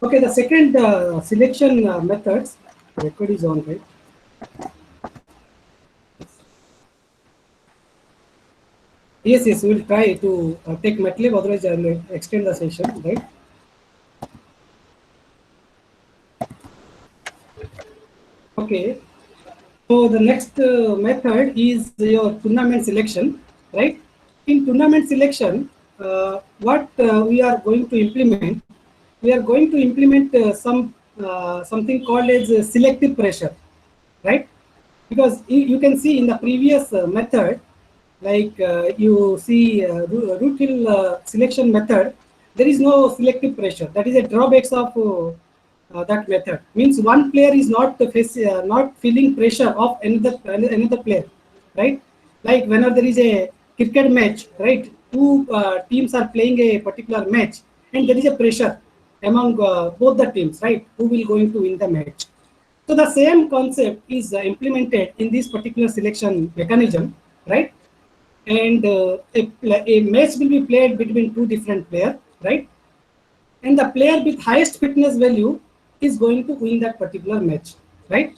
Okay, the second selection methods. Record is on, right? Yes, yes, we'll try to take MATLAB, otherwise I will extend the session, right? Okay, so the next method is your tournament selection, right? In tournament selection, what we are going to implement, we are going to implement something called as selective pressure, right? Because you can see in the previous method, like you see root hill selection method, there is no selective pressure. That is a drawbacks of that method. Means one player is not feeling pressure of another player, right? Like whenever there is a cricket match, right? Two teams are playing a particular match, and there is a pressure among both the teams, right? Who will going to win the match? So the same concept is implemented in this particular selection mechanism, right? And a match will be played between two different players, right? And the player with highest fitness value is going to win that particular match, right?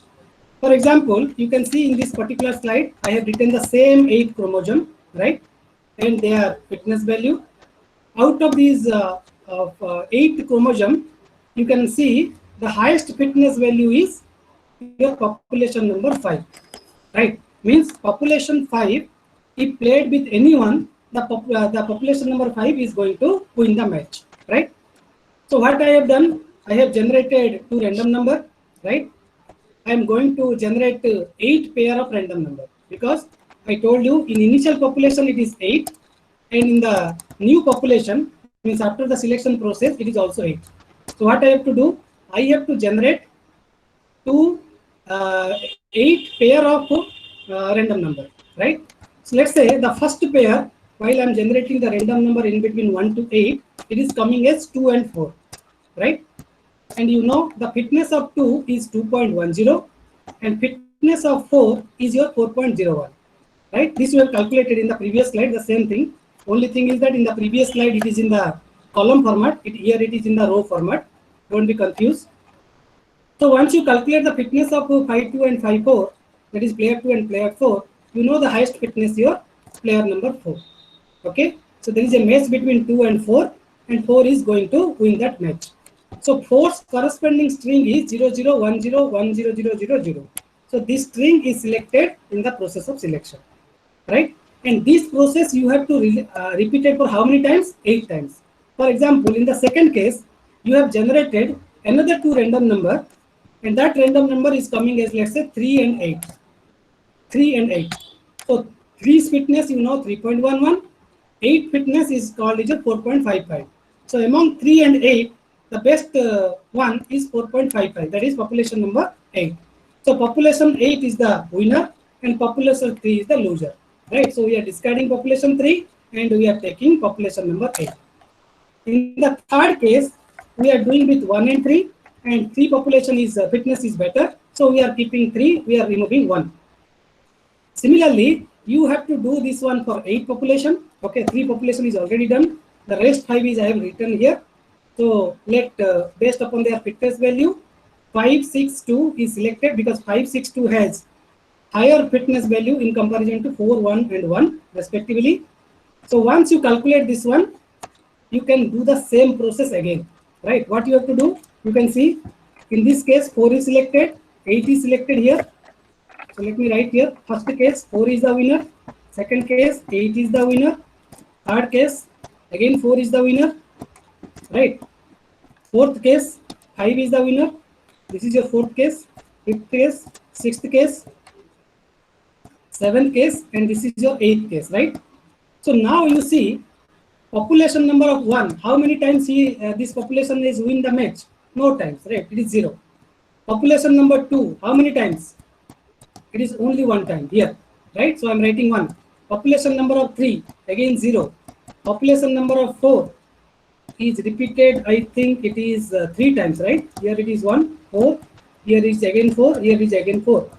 For example, you can see in this particular slide, I have written the same 8 chromosome, right? And their fitness value. Out of these 8 chromosome, you can see the highest fitness value is your population number 5, right? Means population 5, if played with anyone, the population number 5 is going to win the match, right? So what I have done, I have generated 2 random number, right? I am going to generate 8 pair of random number, because I told you in initial population it is 8, and in the new population, means after the selection process, it is also 8. So what I have to do, I have to generate 8 pair of random number, right? So let's say the first pair, while I'm generating the random number in between 1 to 8, it is coming as 2 and 4, right? And you know the fitness of 2 is 2.10, and fitness of 4 is your 4.01, right? This we have calculated in the previous slide, the same thing. Only thing is that in the previous slide it is in the column format, here it is in the row format. Don't be confused. So once you calculate the fitness of 5.2 and 5.4, that is player 2 and player 4, you know the highest fitness your player number 4. Okay, so there is a match between 2 and 4 is going to win that match. So 4's corresponding string is 00101000. So this string is selected in the process of selection, right? And this process you have to repeat it for how many times? 8 times. For example, in the second case, you have generated another 2 random number, and that random number is coming as, let's say, 3 and 8. 3 and 8. So 3's fitness, you know, 3.11. 8 fitness is called as a 4.55. So among 3 and 8, the best one is 4.55. That is population number 8. So population 8 is the winner and population 3 is the loser. Right? So we are discarding population 3 and we are taking population number 8. In the third case, we are doing with 1 and 3, and 3 population is fitness is better. So we are keeping 3, we are removing 1. Similarly, you have to do this one for 8 population. Okay, 3 population is already done. The rest 5 is I have written here. So let based upon their fitness value, 562 is selected because 562 has higher fitness value in comparison to 4, 1 and 1 respectively. So once you calculate this one, you can do the same process again, right? What you have to do, you can see in this case 4 is selected, 8 is selected here. So let me write here, first case 4 is the winner, second case 8 is the winner, third case again 4 is the winner, right? Fourth case 5 is the winner, this is your fourth case, fifth case, sixth case, seventh case, and this is your eighth case, right? So now you see population number of 1, how many times this population is win the match? No times, right? It is 0. Population number 2, how many times? It is only 1 time here, right? So I'm writing 1. Population number of 3, again 0. Population number of 4 is repeated, I think it is 3 times, right? Here it is 1, 4, here is again 4, here is again 4.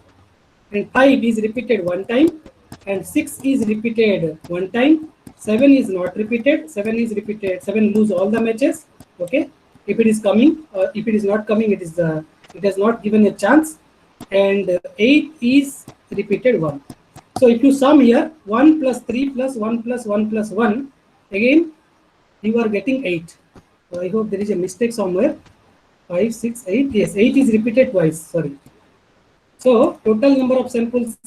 And 5 is repeated 1 time, and 6 is repeated 1 time. 7 is not repeated, 7 is repeated, 7 lose all the matches, okay? If it is coming, if it is not coming, it has not given a chance. And 8 is repeated 1. So if you sum here 1 plus 3 plus 1 plus 1 plus 1, again you are getting 8. So I hope there is a mistake somewhere. 5, 6, 8. Yes, 8 is repeated twice. Sorry. So total number of samples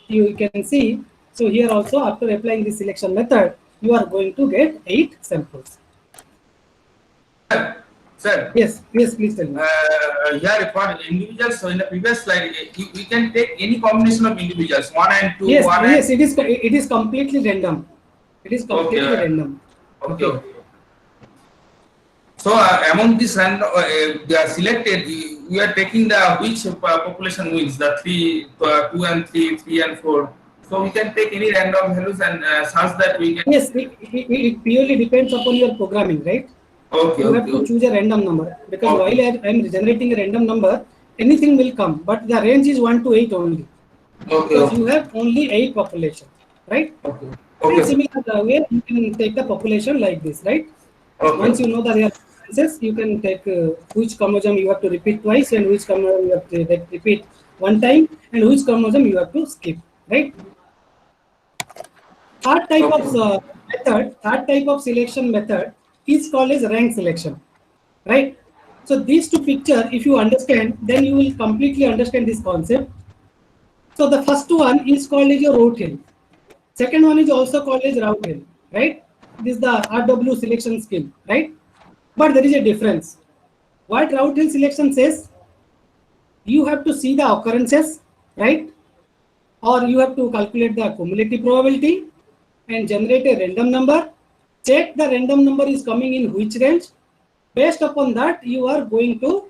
you can see. So here also, after applying the selection method, you are going to get 8 samples. Sir. Yes, please tell me. Here for individuals, so in the previous slide, we can take any combination of individuals, 1 and 2. Yes, 1 yes, and it is completely random. It is completely random. Okay. So among these random, they are selected. We are taking the which population wins, the 3, 2 and 3, 3 and 4. So we can take any random values and such that we can. Yes, it purely depends upon your programming, right? Okay. You have to choose a random number, because while I am generating a random number, anything will come, but the range is 1 to 8 only. Because you have only 8 populations, right? Okay. Similar way, you can take the population like this, right? Once you know the differences, you can take which chromosome you have to repeat twice, and which chromosome you have to repeat 1 time, and which chromosome you have to skip, right? Third type of selection method is called as rank selection, right? So these two pictures, if you understand, then you will completely understand this concept. So the first one is called as your route hill. Second one is also called as route hill, right? This is the RW selection scheme, right? But there is a difference. What route hill selection says, you have to see the occurrences, right? Or you have to calculate the cumulative probability and generate a random number. Check the random number is coming in which range. Based upon that, you are going to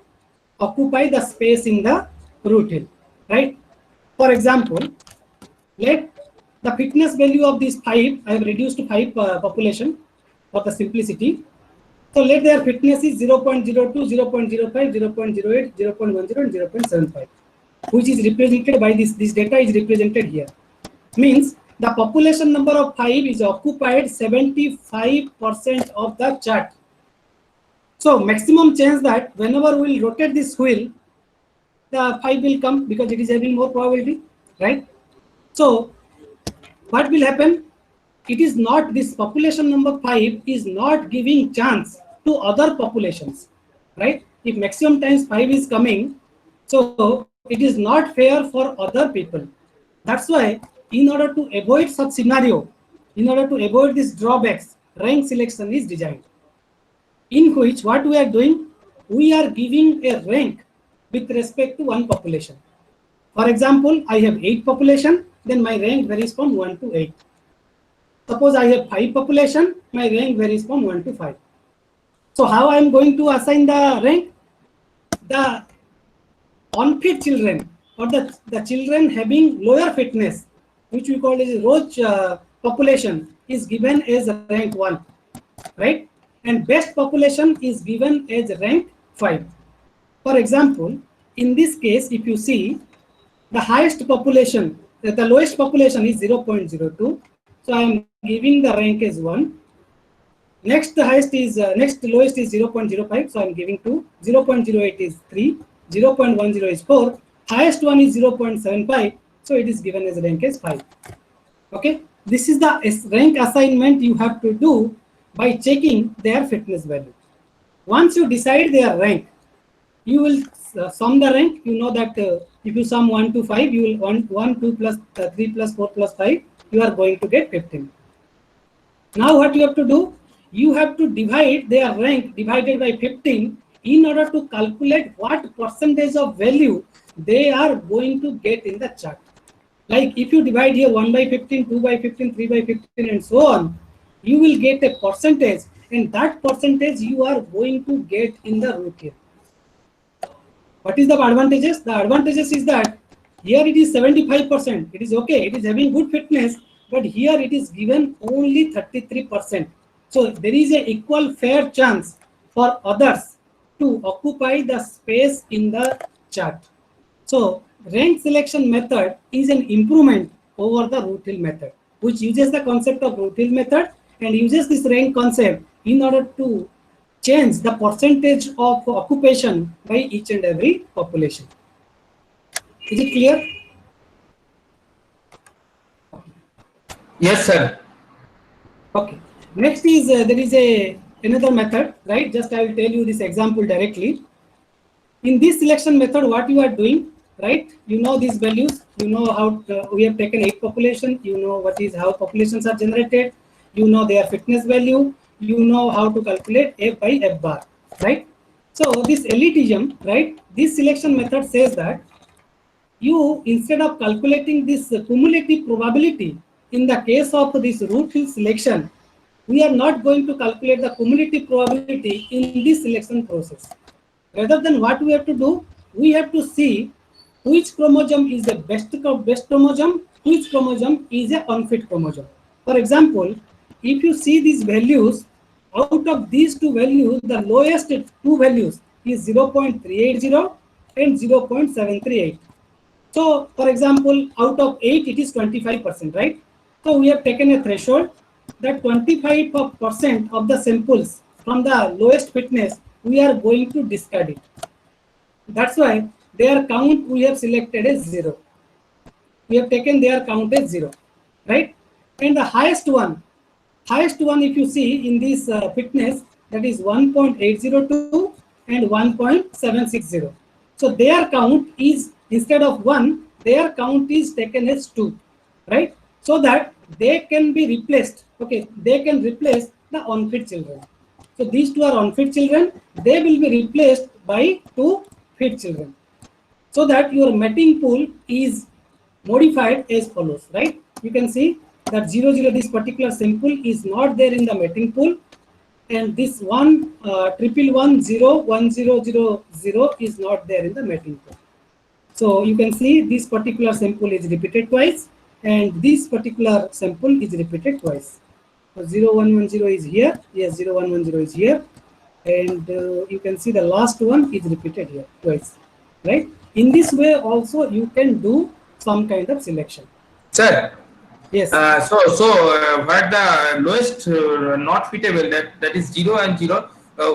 occupy the space in the route hill, right? For example, let the fitness value of these 5, I have reduced to 5 population for the simplicity. So let their fitness is 0.02, 0.05, 0.08, 0.10, and 0.75, which is represented by this data is represented here. Means the population number of 5 is occupied 75% of the chart. So maximum chance that whenever we will rotate this wheel, the 5 will come, because it is having more probability, right? So what will happen? It is not, this population number 5 is not giving chance to other populations, right? If maximum times 5 is coming, so it is not fair for other people. That's why, in order to avoid such scenario, in order to avoid these drawbacks, rank selection is designed. In which what we are doing, we are giving a rank with respect to one population. For example, I have 8 population, then my rank varies from 1 to 8. Suppose I have 5 population, my rank varies from 1 to 5. So how I am going to assign the rank? The unfit children, or the children having lower fitness, which we call as Roach population, is given as rank 1, right? And best population is given as rank 5. For example, in this case, if you see, the highest population, the lowest population is 0.02. So I am giving the rank as 1. Next highest is next lowest is 0.05. So I am giving 2. 0.08 is 3. 0.10 is 4. Highest one is 0.75. So it is given as rank as 5. Okay. This is the rank assignment you have to do by checking their fitness value. Once you decide their rank, you will sum the rank. You know that if you sum 1 to 5, you will 1, 2 plus 3 plus 4 plus 5, you are going to get 15. Now what you have to do? You have to divide their rank divided by 15 in order to calculate what percentage of value they are going to get in the chart. Like if you divide here 1 by 15, 2 by 15, 3 by 15, and so on, you will get a percentage, and that percentage you are going to get in the root here. What is the advantages? The advantages is that here it is 75%. It is okay. It is having good fitness, but here it is given only 33%. So there is a equal fair chance for others to occupy the space in the chart. So rank selection method is an improvement over the root hill method, which uses the concept of root hill method and uses this rank concept in order to change the percentage of occupation by each and every population. Is it clear? Yes, sir. Okay. Next is there is another method, right? Just I will tell you this example directly. In this selection method, what you are doing, right? You know these values. You know how we have taken 8 population. You know what is how populations are generated. You know their fitness value. You know how to calculate F by F bar, right? So this elitism, right? This selection method says that you, instead of calculating this cumulative probability in the case of this root field selection, we are not going to calculate the cumulative probability in this selection process. Rather than what we have to do, we have to see which chromosome is the best chromosome, which chromosome is a unfit chromosome. For example, if you see these values, out of these two values, the lowest two values is 0.380 and 0.738. So, for example, out of 8, it is 25%, right? So, we have taken a threshold that 25% of the samples from the lowest fitness, we are going to discard it. That's why their count we have selected as 0. We have taken their count as 0, right? And the highest one if you see in this fitness, that is 1.802 and 1.760. So their count is, instead of 1, their count is taken as 2, right? So that they can be replaced. Okay, they can replace the unfit children. So these two are unfit children. They will be replaced by 2 fit children. So that your mating pool is modified as follows, right? You can see that 0, 0, this particular sample is not there in the mating pool, and this 1 111 0 1000 is not there in the mating pool. So you can see this particular sample is repeated twice, and this particular sample is repeated twice. So 0110 is here, yes, 0110 is here, and you can see the last one is repeated here twice, right? In this way also you can do some kind of selection. Sir. Yes. What the lowest not fitable, that is 0 and 0,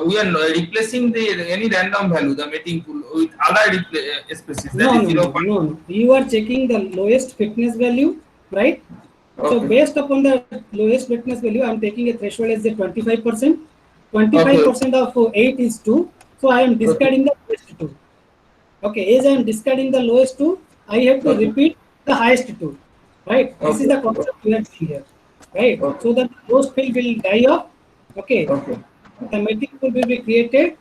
we are replacing any random value, the mating pool, with other species. No. You are checking the lowest fitness value, right? Okay. So based upon the lowest fitness value, I am taking a threshold as the 25%. 25% of 8 is 2. So I am discarding the lowest 2. Okay, as I am discarding the lowest 2, I have to repeat the highest 2. Right? This is the concept we are seeing here. Right? So that those field will die off. Okay. The mating pool will be created,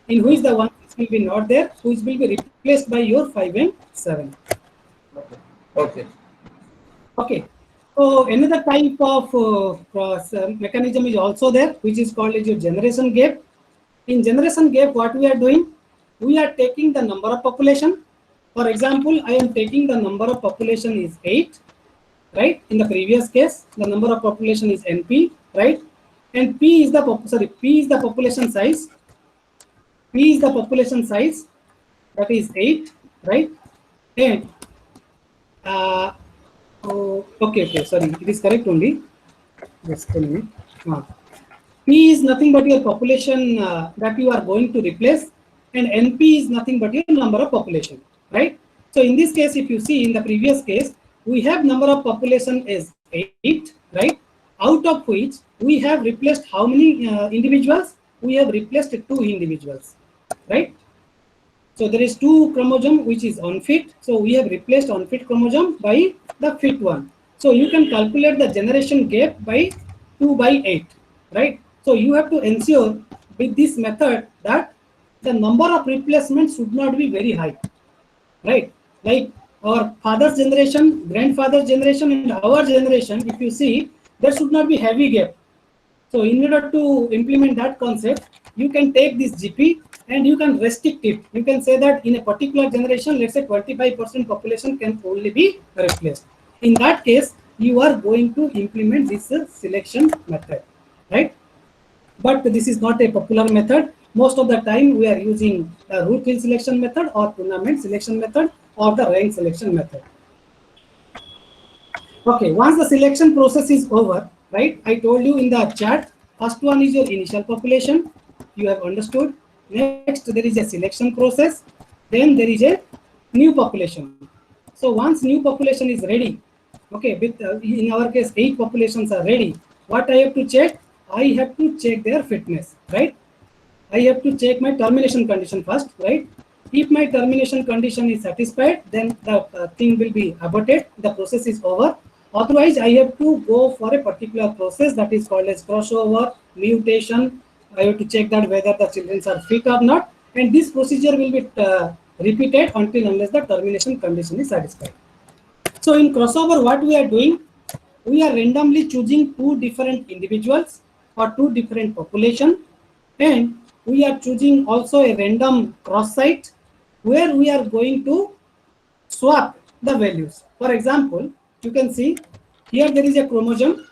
in which the 1 will be not there, which will be replaced by your 5 and 7. Okay. So another type of mechanism is also there, which is called as your generation gap. In generation gap, what we are doing? We are taking the number of population. For example, I am taking the number of population is 8. Right? In the previous case, the number of population is NP, right? And P is the population size. P is the population size, that is 8, right? And sorry, it is correct only. Just tell me. P is nothing but your population that you are going to replace, and NP is nothing but your number of population, right? So in this case, if you see in the previous case, we have number of population is 8, right? Out of which we have replaced how many individuals? We have replaced 2 individuals, right? So there is 2 chromosome which is unfit. So we have replaced unfit chromosome by the fit one. So you can calculate the generation gap by 2 by 8, right? So you have to ensure with this method that the number of replacements should not be very high, right? Like our father's generation, grandfather's generation, and our generation, if you see, there should not be heavy gap. So in order to implement that concept, you can take this GP and you can restrict it. You can say that in a particular generation, let's say 25% population can only be replaced. In that case, you are going to implement this selection method, right? But this is not a popular method. Most of the time, we are using a root field selection method or tournament selection method or the rank selection method. Okay, once the selection process is over, right? I told you in the chart, first one is your initial population, you have understood. Next, there is a selection process. Then there is a new population. So once new population is ready, okay, with in our case 8 populations are ready. What I have to check? I have to check their fitness, right? I have to check my termination condition first, right? If my termination condition is satisfied, then the thing will be aborted. The process is over. Otherwise, I have to go for a particular process that is called as crossover, mutation. I have to check that whether the children are fit or not. And this procedure will be repeated until unless the termination condition is satisfied. So in crossover, what we are doing, we are randomly choosing 2 different individuals or 2 different population, and we are choosing also a random cross site where we are going to swap the values. For example, you can see here there is a chromosome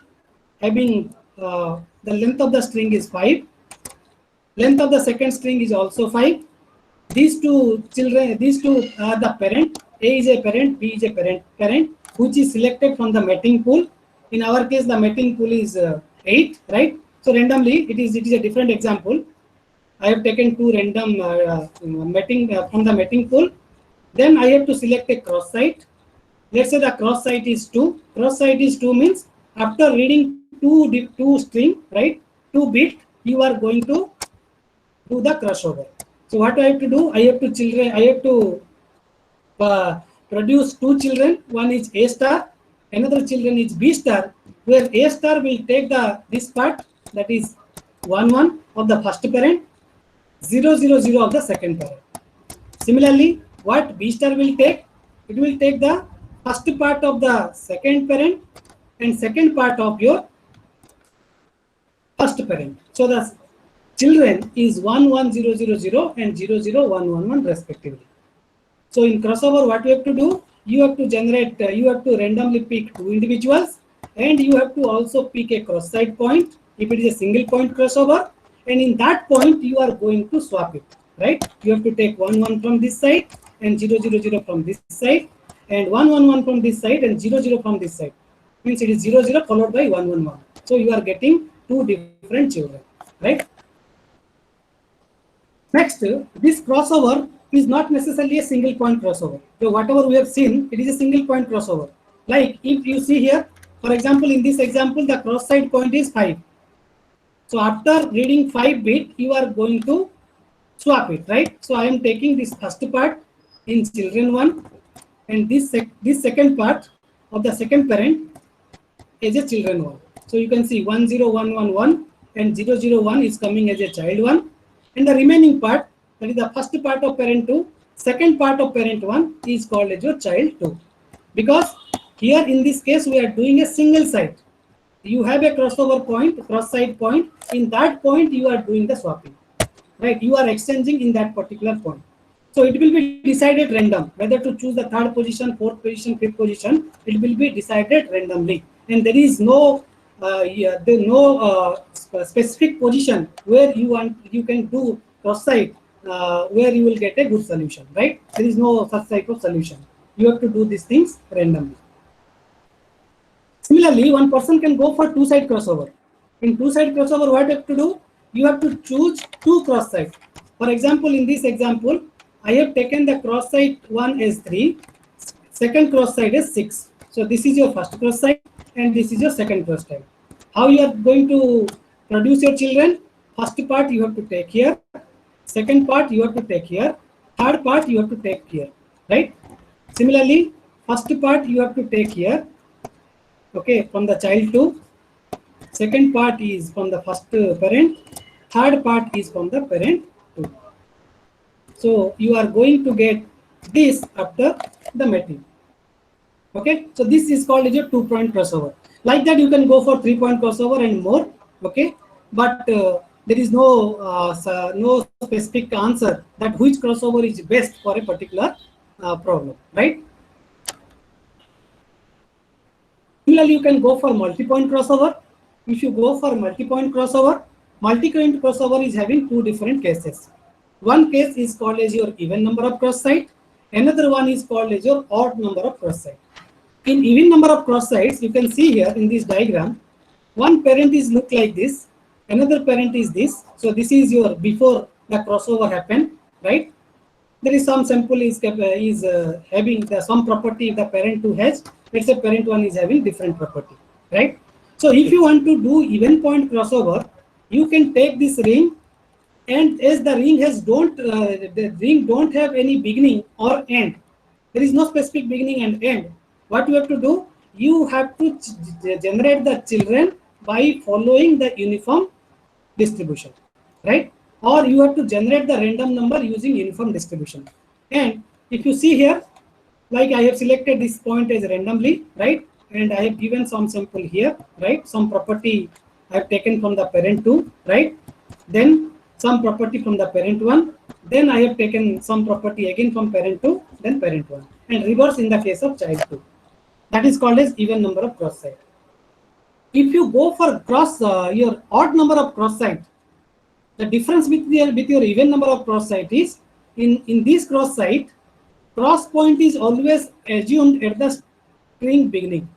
having the length of the string is 5, length of the second string is also 5. These 2 children, these 2 are the parent. A is a parent, B is a parent, which is selected from the mating pool. In our case, the mating pool is 8, right? So randomly, it is a different example. I have taken 2 random mating from the mating pool. Then I have to select a cross site. Let's say the cross site is 2. Cross site is 2 means after reading 2 string, right? 2 bit, you are going to do the crossover. So what I have to do? I have to produce 2 children. One is A star, another children is B star, where A star will take this part, that is 1 1 of the first parent, 0 0 0 of the second parent. Similarly, what B star will take? It will take the first part of the second parent and second part of your first parent. So the children is 1 1 0 0 0 and 0 0 1 1 1 respectively. So in crossover, what you have to do? You have to generate, you have to randomly pick 2 individuals, and you have to also pick a cross site point if it is a single point crossover, and in that point you are going to swap it, right? You have to take 1 1 from this side and 0 0 0 from this side, and 1 1 1 from this side and 0 0 from this side. Means it is 0 0 followed by 1 1 1. So you are getting 2 different children, right? Next, this crossover is not necessarily a single point crossover. So whatever we have seen, it is a single point crossover. Like if you see here, for example, in this example, the cross site point is 5. So after reading 5 bit, you are going to swap it, right? So I am taking this first part in children 1, and this second part of the second parent is a children 1. So you can see 1 0 1 1 1 and 0 0 1 is coming as a child 1, and the remaining part, that is the first part of parent 2, second part of parent 1 is called as your child 2. Because here in this case we are doing a single site. You have a crossover point, cross site point. In that point you are doing the swapping, right? You are exchanging in that particular point. So it will be decided random whether to choose the 3rd position, 4th position, 5th position. It will be decided randomly, and there is no specific position where you can do cross site where you will get a good solution, right? There is no such type of solution. You have to do these things randomly. Similarly, one person can go for 2-side crossover. In 2-side crossover, what you have to do? You have to choose 2 cross sites. For example, in this example, I have taken the cross site 1 as 3, second cross site is 6. So this is your first cross site and this is your second cross site. How you are going to produce your children? First part you have to take here, second part you have to take here, third part you have to take here, right? Similarly, first part you have to take here, okay, from the child 2, second part is from the first parent, third part is from the parent 2. So you are going to get this after the mating. Okay, so this is called as a 2-point crossover. Like that, you can go for 3-point crossover and more. Okay, but there is no specific answer that which crossover is best for a particular problem, right? Similarly, you can go for multi-point crossover. If you go for multi-point crossover, multi-point crossover is having 2 different cases. One case is called as your even number of cross site. Another one is called as your odd number of cross site. In even number of cross sites, you can see here in this diagram, one parent is look like this, another parent is this. So this is your before the crossover happened, right? There is some sample is having some property the parent 2 has. Let's say parent 1 is having different property, right? So if you want to do even point crossover, you can take this ring, and as the ring has the ring don't have any beginning or end, there is no specific beginning and end. What you have to do, you have to generate the children by following the uniform distribution, right? Or you have to generate the random number using uniform distribution. And if you see here, like I have selected this point as randomly, right? And I have given some sample here, right? Some property I have taken from the parent 2, right? Then some property from the parent 1. Then I have taken some property again from parent 2, then parent 1. And reverse in the case of child 2. That is called as even number of cross site. If you go for your odd number of cross site, the difference with your even number of cross site is in this cross site, cross point is always assumed at the string beginning.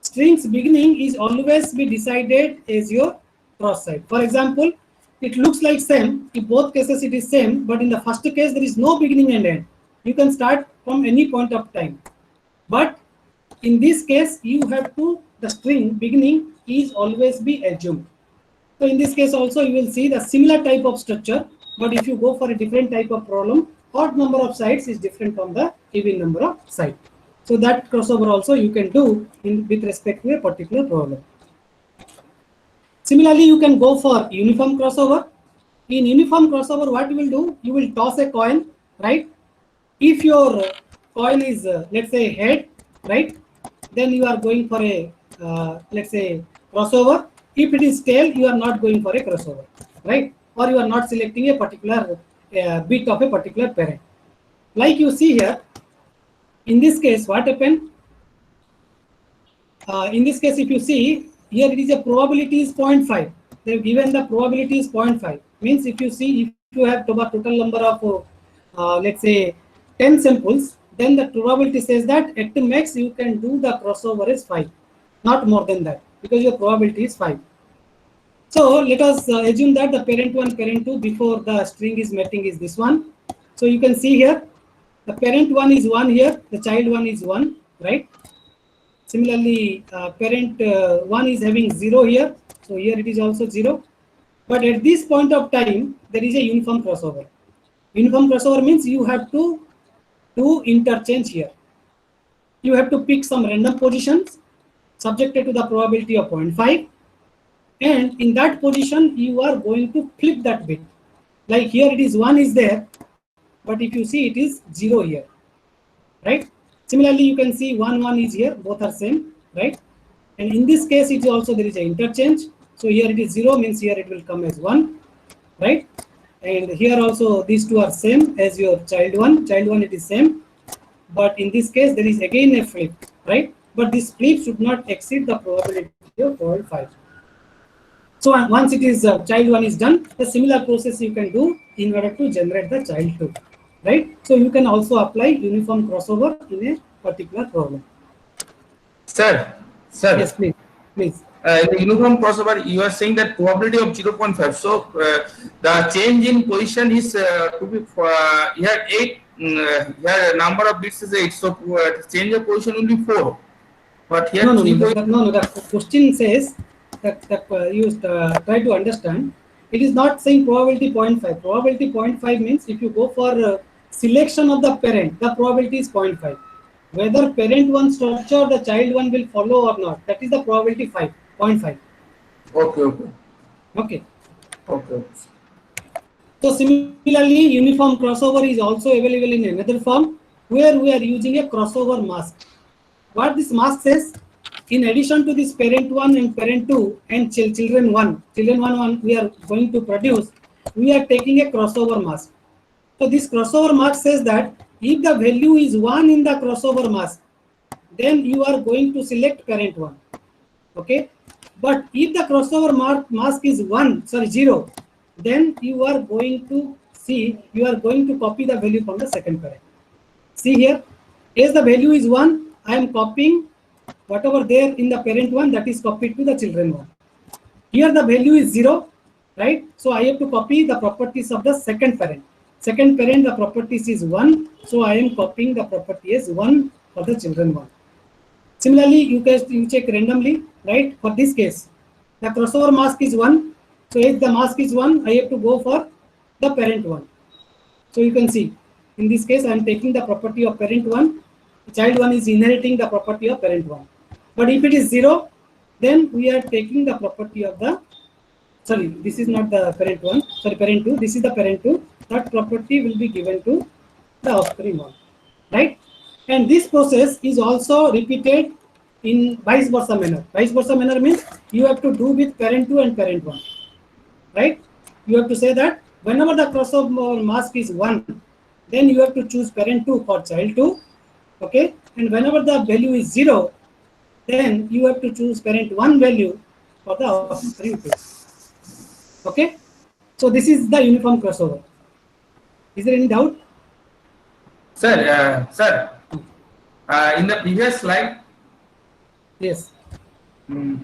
String's beginning is always be decided as your cross site. For example, it looks like same. In both cases it is same, but in the first case there is no beginning and end. You can start from any point of time. But in this case, you have to, the string beginning is always be assumed. So in this case also you will see the similar type of structure, but if you go for a different type of problem, odd number of sites is different from the even number of sites. So that crossover also you can do with respect to a particular problem. Similarly, you can go for uniform crossover. In uniform crossover, what you will do, you will toss a coin, right? If your coin is, let's say, head, right? Then you are going for a, let's say, crossover. If it is tail, you are not going for a crossover, right? Or you are not selecting a particular bit of a particular parent. Like you see here, in this case, what happened? In this case, if you see, here it is a probability is 0.5. They have given the probability is 0.5. Means if you see, if you have total number of, let's say, 10 samples, then the probability says that at the max you can do the crossover is 5. Not more than that, because your probability is 5. So let us assume that the parent 1, parent 2 before the string is mating is this one. So you can see here, the parent 1 is 1 here, the child 1 is 1, right? Similarly, parent 1 is having 0 here, so here it is also 0. But at this point of time, there is a uniform crossover. Uniform crossover means you have to do interchange here. You have to pick some random positions subjected to the probability of 0.5, and in that position you are going to flip that bit. Like here it is 1 is there, but if you see it is 0 here, right? Similarly, you can see 1, 1 is here, both are same, right? And in this case, it is also there is an interchange. So here it is 0, means here it will come as 1, right? And here also these two are same as your child 1. Child 1 it is same, but in this case there is again a flip, right? But this flip should not exceed the probability of 0.5. So once it is child 1 is done, the similar process you can do in order to generate the child 2. Right? So you can also apply uniform crossover in a particular problem. Sir. Yes, please. Please. The uniform crossover, you are saying that probability of 0.5. So the change in position is to be here 8. Here number of bits is 8. So change of position will be 4. But here no. The question says that you try to understand. It is not saying probability 0.5. Probability 0.5 means if you go for selection of the parent, the probability is 0.5. Whether parent 1 structure, the child 1 will follow or not, that is the probability 0.5. Okay. So similarly, uniform crossover is also available in another form where we are using a crossover mask. What this mask says, in addition to this parent 1 and parent 2 and children 1 we are going to produce, we are taking a crossover mask. So this crossover mask says that if the value is 1 in the crossover mask, then you are going to select parent 1. Okay. But if the crossover mask is 0, then you are going to copy the value from the second parent. See here, as the value is 1, I am copying whatever there in the parent 1, that is copied to the children 1. Here the value is 0, right? So I have to copy the properties of the second parent. Second parent, the properties is 1, so I am copying the property as 1 for the children 1. Similarly, you check randomly, right? For this case, the crossover mask is 1. So if the mask is 1, I have to go for the parent 1. So you can see, in this case, I am taking the property of parent 1. Child 1 is inheriting the property of parent 1. But if it is 0, then we are taking the property of the, sorry, this is not the parent 1, sorry, parent 2, this is the parent 2. That property will be given to the offspring 1, right? And this process is also repeated in vice versa manner. Vice versa manner means you have to do with parent 2 and parent 1, right? You have to say that whenever the crossover mask is 1, then you have to choose parent 2 for child 2, okay? And whenever the value is 0, then you have to choose parent 1 value for the offspring 2, okay? So this is the uniform crossover. Is there any doubt? Sir, in the previous slide, Yes. here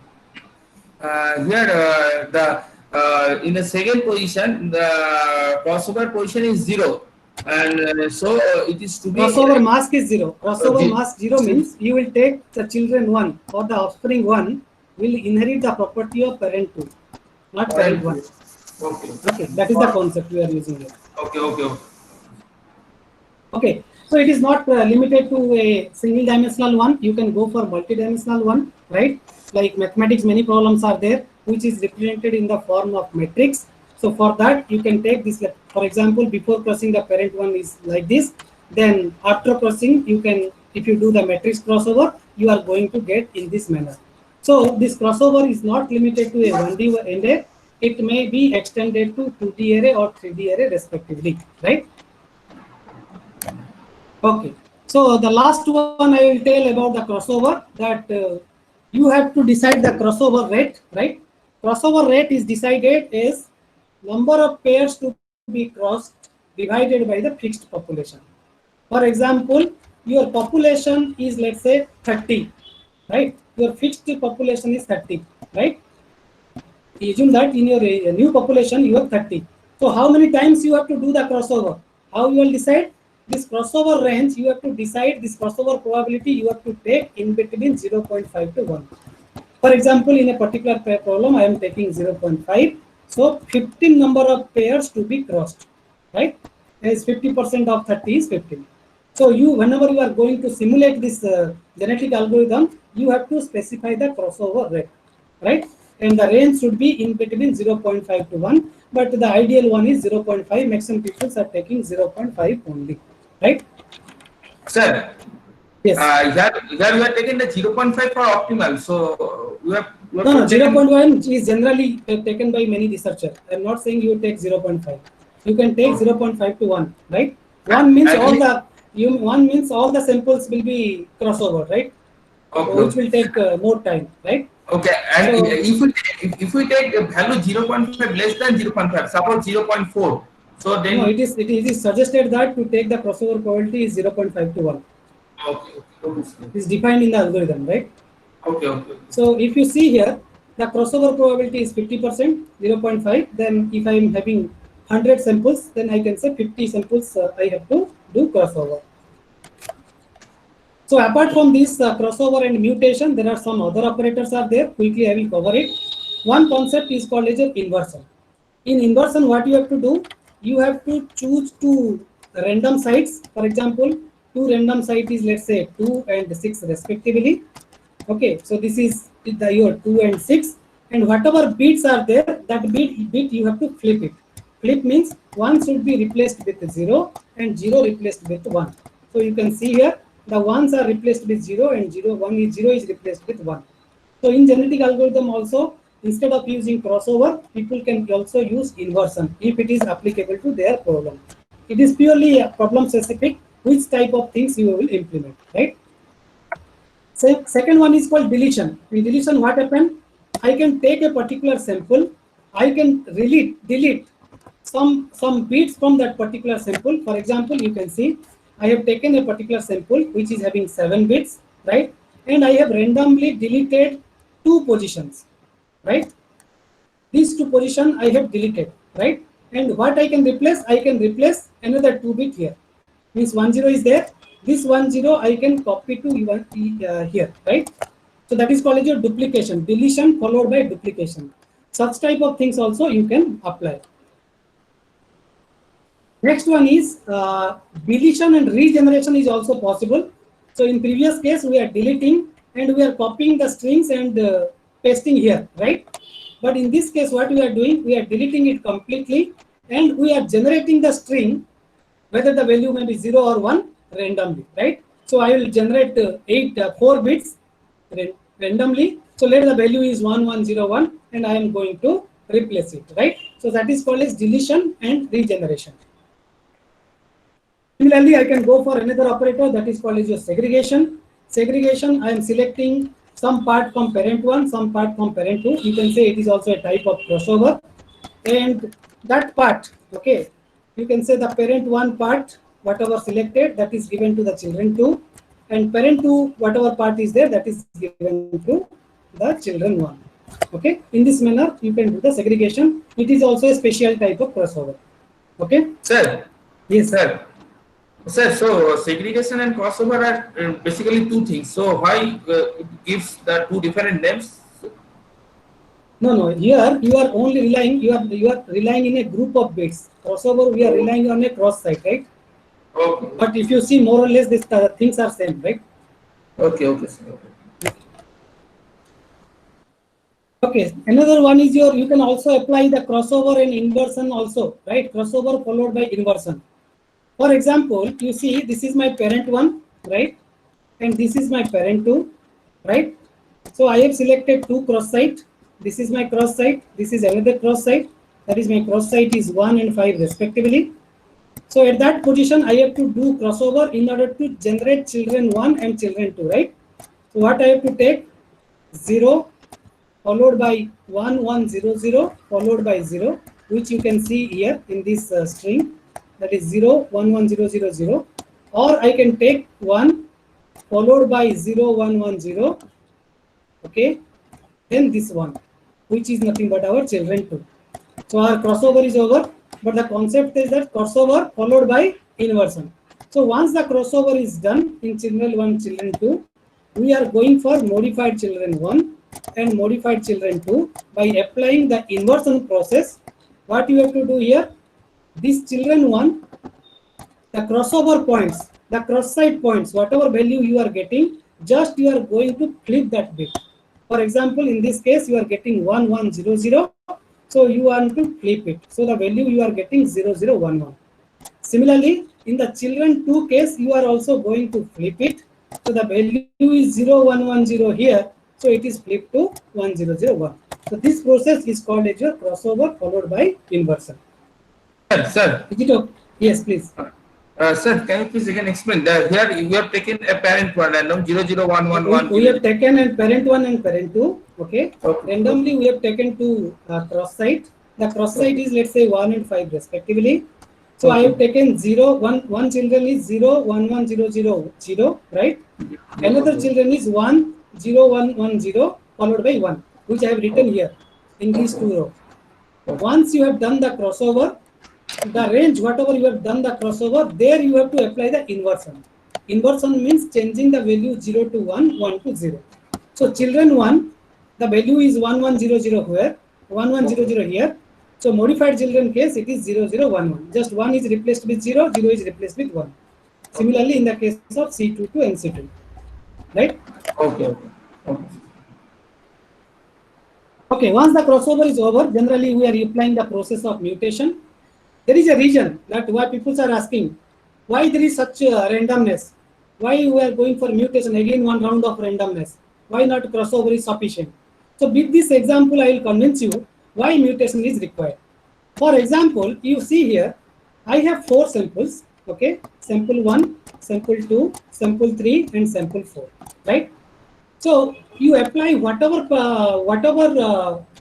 the in the second position, the crossover position is 0, and so it is to be Crossover mask is 0. Crossover mask 0 means you will take the children 1 or the offspring 1 will inherit the property of parent 2, not parent 1. Okay. Okay, that is the concept we are using here. Okay. Okay, so it is not limited to a single dimensional one. You can go for multi-dimensional one, right? Like mathematics, many problems are there, which is represented in the form of matrix. So for that, you can take this. For example, before crossing the parent one is like this. Then after crossing, you can, if you do the matrix crossover, you are going to get in this manner. So this crossover is not limited to a 1D array. It may be extended to 2D array or 3D array respectively, right? Okay, so the last one I will tell about the crossover, that you have to decide the crossover rate, right? Crossover rate is decided as number of pairs to be crossed divided by the fixed population. For example, your population is, let's say, 30, right? Your fixed population is 30, right? Assume that in your new population you have 30. So how many times you have to do the crossover? How you will decide? This crossover range, you have to decide this crossover probability you have to take in between 0.5 to 1. For example, in a particular problem, I am taking 0.5. So 15 number of pairs to be crossed, right? As 50% of 30 is 15. So whenever you are going to simulate this genetic algorithm, you have to specify the crossover rate, right? And the range should be in between 0.5 to 1, but the ideal one is 0.5. Maximum people are taking 0.5 only, right? Sir, yes. Here we are taking the 0.5 for optimal. So we have no, 0.1 is generally taken by many researchers. I am not saying you take 0.5. You can take 0.5 to 1, right? 1 means one means all the samples will be crossover, right? Okay. Which will take more time, right? Okay, and so, if we take a value 0.5 less than 0.5, suppose 0.4, so then no, it is suggested that to take the crossover probability is 0.5 to 1. Okay. It is defined in the algorithm, right? Okay. So if you see here, the crossover probability is 50%, 0.5. Then if I am having 100 samples, then I can say 50 samples I have to do crossover. So apart from this crossover and mutation, there are some other operators are there. Quickly I will cover it. One concept is called as an inversion. In inversion, what you have to do, you have to choose two random sites. For example, two random sites is, let's say, 2 and 6 respectively. Okay, so this is your 2 and 6, and whatever bits are there, that bit you have to flip it. Flip means 1 should be replaced with 0 and 0 replaced with 1. So you can see here the 1s are replaced with 0 and 0 is replaced with 1. So in genetic algorithm also, instead of using crossover, people can also use inversion if it is applicable to their problem. It is purely problem specific which type of things you will implement, right? Second one is called deletion. In deletion, what happens? I can take a particular sample, I can delete some bits from that particular sample. For example, you can see I have taken a particular sample which is having 7 bits, right? And I have randomly deleted 2 positions, right? these two position I have deleted, right? And what I can replace? I can replace another 2 bit here. Means 10 is there. This 10 I can copy to here, right? So that is called as your duplication, deletion followed by duplication. Such type of things also you can apply. Next one is deletion and regeneration is also possible. So in previous case we are deleting and we are copying the strings and pasting here, right? But in this case what we are doing, we are deleting it completely and we are generating the string whether the value may be 0 or 1 randomly, right? So I will generate 4 bits randomly. So let the value is 1101 and I am going to replace it, right? So that is called as deletion and regeneration. Similarly, I can go for another operator that is called as your segregation. Segregation, I am selecting some part from parent 1, some part from parent 2. You can say it is also a type of crossover. And that part, okay, you can say the parent 1 part, whatever selected, that is given to the children 2. And parent 2, whatever part is there, that is given to the children 1. Okay, in this manner, you can do the segregation. It is also a special type of crossover. Okay? Sir? Yes. Sir? Sir, so segregation and crossover are basically two things. So why it gives the two different names? No. Here you are only relying. You are relying in a group of bits. Crossover, we are relying on a cross site, right? Okay. But if you see more or less, these things are same, right? Okay. Okay, sir. Okay. Okay. Another one is you can also apply the crossover and inversion also, right? Crossover followed by inversion. For example, you see this is my parent 1, right? And this is my parent 2, right? So I have selected 2 cross site. This is my cross site. This is another cross site. That is my cross site is 1 and 5 respectively. So at that position, I have to do crossover in order to generate children 1 and children 2, right? So what I have to take 0 followed by 1 1 0 0 followed by 0, which you can see here in this string. That is 0 1 1 0 0 0, or I can take 1 followed by 0 1 1 0. Okay, then this one, which is nothing but our children 2. So our crossover is over, but the concept is that crossover followed by inversion. So once the crossover is done in children 1 children 2, we are going for modified children 1 and modified children 2 by applying the inversion process. What you have to do here, this children 1, the crossover points, the cross site points, whatever value you are getting, just you are going to flip that bit. For example, in this case, you are getting 1 1 0 0. So you want to flip it. So the value you are getting 0 0 1 1. Similarly, in the children 2 case, you are also going to flip it. So the value is 0 1 1 0 here. So it is flipped to 1 0 0 1. So this process is called as your crossover followed by inversion. Sir. Is it okay? Yes, please. Sir, can you please again explain that here you have taken a parent one random 0 0 1 1 1. We have taken a parent 1 and parent 2. Okay. Randomly we have taken 2 cross site. The cross site is, let's say, 1 and 5 respectively. So I have taken 0 1 children is 0 1 1 0 0 0, right? Another children is 1 0 1 1 0 followed by 1, which I have written here in these 2 rows. Once you have done the crossover, the range, whatever you have done the crossover, there you have to apply the inversion. Inversion means changing the value 0 to 1, 1 to 0. So children 1, the value is 1 1 0 0 here, 1 1 0 0 here. So modified children case, it is 0 0 1 1. Just 1 is replaced with 0, 0 is replaced with 1. Similarly, in the case of C2 to NC2, right? Okay. Okay, once the crossover is over, generally we are applying the process of mutation. There is a reason that why people are asking, why there is such randomness? Why we are going for mutation, again one round of randomness? Why not crossover is sufficient? So with this example, I will convince you why mutation is required. For example, you see here, I have 4 samples, okay? Sample 1, sample 2, sample 3, and sample 4, right? So you apply whatever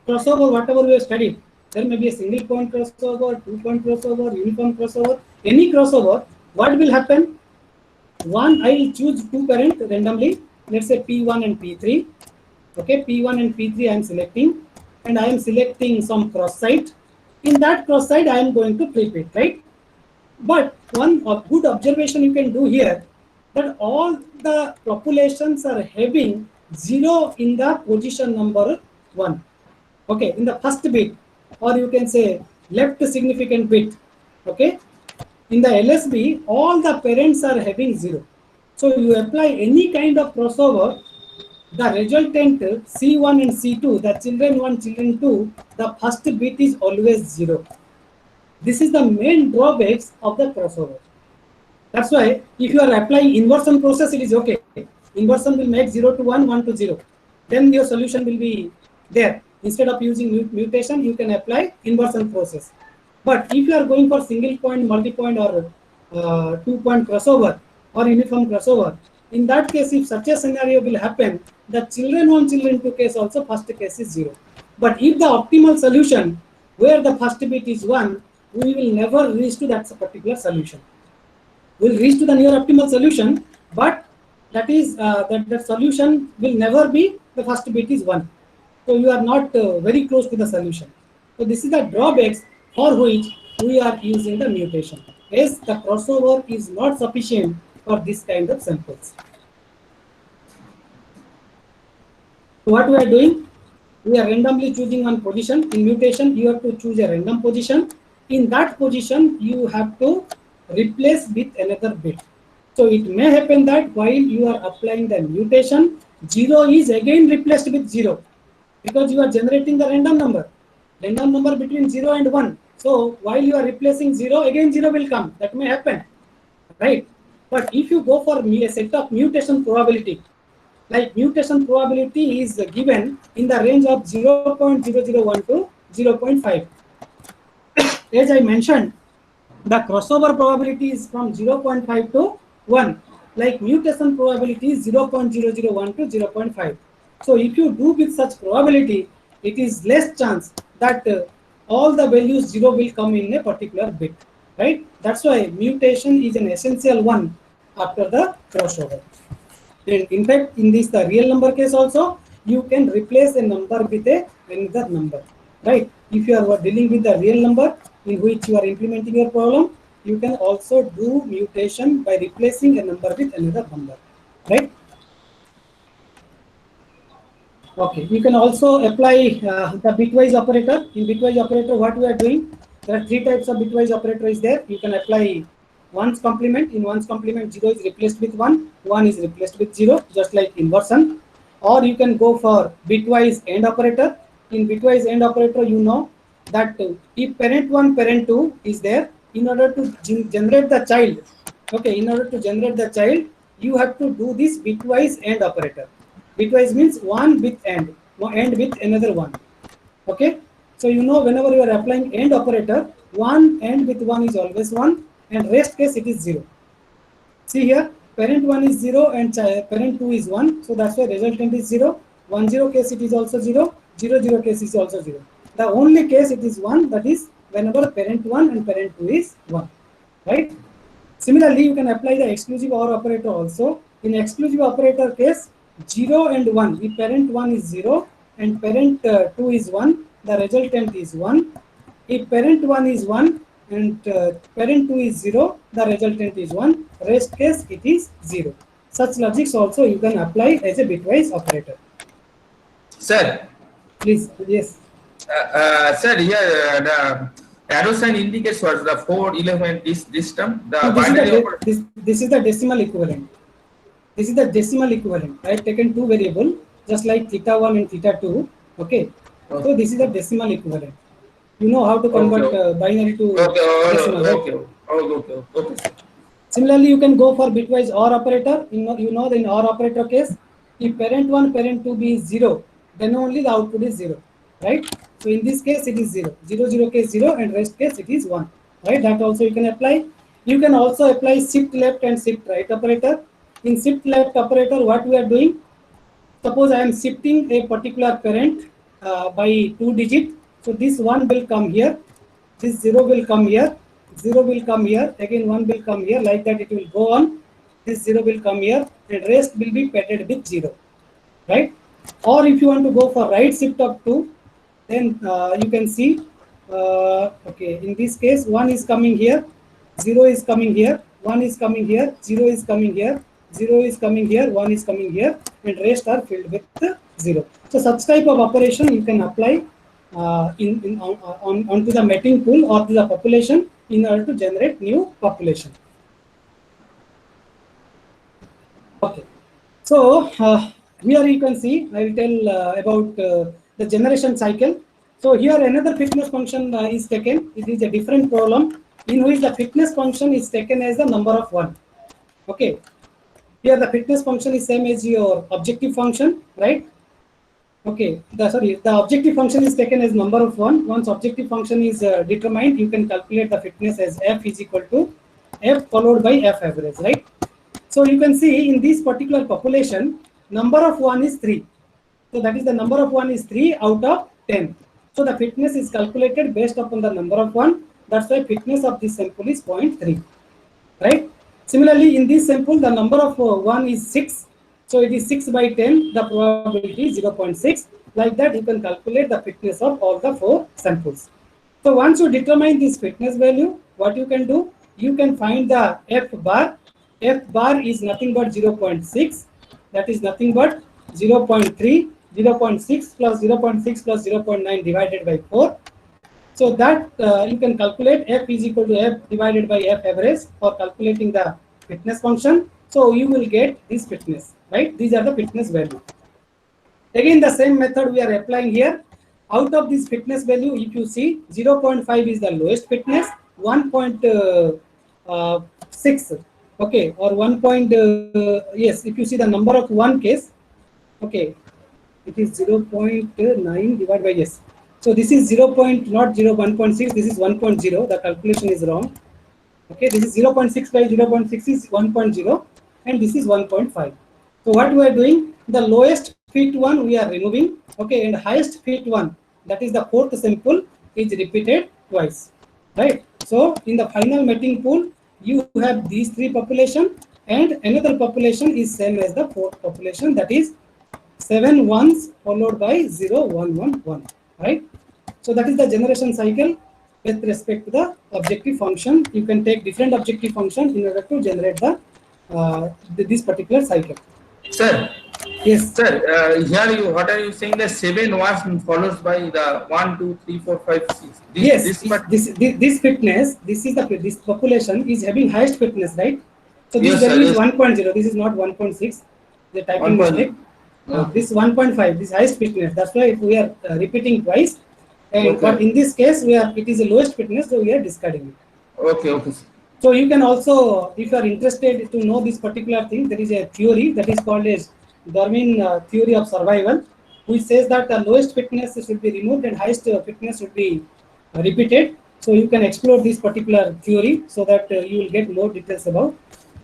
crossover, whatever we have studied. There may be a single point crossover, 2-point crossover, uniform crossover, any crossover. What will happen? One, I will choose 2 parent randomly. Let's say P1 and P3. Okay, P1 and P3 I am selecting. and I am selecting some cross site. In that cross site, I am going to flip it, right? But one good observation you can do here, that all the populations are having 0 in the position number 1. Okay, in the first bit, or you can say left significant bit. Okay, in the LSB, all the parents are having 0. So you apply any kind of crossover, the resultant C1 and C2, the children 1, children 2, the first bit is always 0. This is the main drawbacks of the crossover. That's why if you are applying inversion process, it is okay. Inversion will make 0 to 1, 1 to 0. Then your solution will be there. Instead of using mutation, you can apply inversion process. But if you are going for single point, multi-point, or 2-point crossover or uniform crossover, in that case, if such a scenario will happen, the children 1, children 2 case also first case is 0. But if the optimal solution where the first bit is 1, we will never reach to that particular solution. Will reach to the near optimal solution, but that is that solution will never be the first bit is 1. So you are not very close to the solution. So this is the drawbacks for which we are using the mutation, as the crossover is not sufficient for this kind of samples. So what we are doing, we are randomly choosing one position. In mutation, you have to choose a random position. In that position, you have to replace with another bit. So it may happen that while you are applying the mutation, 0 is again replaced with 0, because you are generating the random number between 0 and 1. So while you are replacing 0, again 0 will come. That may happen, right? But if you go for a set of mutation probability, like mutation probability is given in the range of 0.001 to 0.5. As I mentioned, the crossover probability is from 0.5 to 1. Like mutation probability is 0.001 to 0.5. So if you do with such probability, it is less chance that all the values 0 will come in a particular bit, right? That's why mutation is an essential one after the crossover. And in fact, in this the real number case also, you can replace a number with another number, right? If you are dealing with the real number in which you are implementing your problem, you can also do mutation by replacing a number with another number, right? Okay, you can also apply the bitwise operator. In bitwise operator, what we are doing, there are 3 types of bitwise operator is there. You can apply one's complement. In one's complement, 0 is replaced with 1, 1 is replaced with 0, just like inversion. Or you can go for bitwise AND operator. In bitwise AND operator, you know that if parent 1, parent 2 is there, in order to generate the child, okay, in order to generate the child, you have to do this bitwise AND operator. Bitwise means one with AND with another one. Okay, so you know whenever you are applying AND operator, one AND with 1 is always 1, and rest case it is 0. See here, parent 1 is 0 and parent 2 is 1, so that's why resultant is 0. 1 0 case it is also 0, 0 0 case is also 0. The only case it is 1, that is whenever parent 1 and parent 2 is 1, right? Similarly, you can apply the exclusive OR operator also. In exclusive operator case, 0 and 1, if parent 1 is 0 and parent 2 is 1, the resultant is 1. If parent 1 is 1 and parent 2 is 0, the resultant is 1. Rest case it is 0. Such logics also you can apply as a bitwise operator. Sir. Please, yes. Sir, here the arrow sign indicates what the 4 element this term. This is the decimal equivalent. This is the decimal equivalent. I have taken 2 variables, just like theta 1 and theta 2. Okay. So this is the decimal equivalent. You know how to convert binary to decimal, right? Okay. Similarly, you can go for bitwise OR operator. You know in OR operator case, if parent 1, parent 2 be 0, then only the output is 0, right? So in this case, it is 0. 0 0 case 0, and rest case it is 1, right? That also you can apply. You can also apply shift left and shift right operator. In shift left operator, what we are doing? Suppose I am shifting a particular parent by 2 digit. So this 1 will come here, this 0 will come here, 0 will come here, again 1 will come here, like that it will go on. This 0 will come here, and rest will be padded with 0, right? Or if you want to go for right shift of 2, then you can see, okay, in this case, 1 is coming here, 0 is coming here, 1 is coming here, 0 is coming here, 0 is coming here, 1 is coming here, and rest are filled with 0. So such type of operation you can apply onto the mating pool or to the population in order to generate new population. Okay, so here you can see, I will tell about the generation cycle. So here another fitness function is taken. It is a different problem in which the fitness function is taken as the number of 1. Okay, here the fitness function is same as your objective function, right? Okay, the objective function is taken as number of 1. Once objective function is determined, you can calculate the fitness as f is equal to f followed by f average, right? So you can see in this particular population, number of 1 is 3. So that is the number of 1 is 3 out of 10. So the fitness is calculated based upon the number of 1. That's why fitness of this sample is 0.3, right? Similarly, in this sample, the number of 1 is 6. So it is 6 by 10, the probability is 0.6. Like that, you can calculate the fitness of all the 4 samples. So once you determine this fitness value, what you can do? You can find the F bar. F bar is nothing but 0.6. That is nothing but 0.3, 0.6 plus 0.6 plus 0.9 divided by 4. So that you can calculate f is equal to f divided by f average for calculating the fitness function. So you will get this fitness, right? These are the fitness value. Again, the same method we are applying here. Out of this fitness value, if you see 0.5 is the lowest fitness, 1.6, okay, or 1. Yes, if you see the number of 1 case, okay, it is 0.9 divided by, yes. So this is 1.6, this is 1.0, the calculation is wrong. Okay, this is 0.6 by 0.6 is 1.0 and this is 1.5. So what we are doing, the lowest fit one we are removing, okay, and highest fit one, that is the 4th sample, is repeated twice, right? So in the final mating pool, you have these 3 population and another population is same as the 4th population, that is 7 ones followed by 0, 1, 1, 1, right? So that is the generation cycle with respect to the objective function. You can take different objective function in order to generate the this particular cycle. Sir. Yes. Sir, here what are you saying? The 7 was followed by the 1, 2, 3, 4, 5, 6. This fitness, this population is having highest fitness, right? So this value is 1.0. This is not 1.6. The typing mistake. This 1.5. This highest fitness. That's why we are repeating twice. And but in this case, it is the lowest fitness, so we are discarding it. Okay. So you can also, if you are interested to know this particular thing, there is a theory that is called as Darwin theory of survival, which says that the lowest fitness should be removed and highest fitness should be repeated. So you can explore this particular theory so that you will get more details about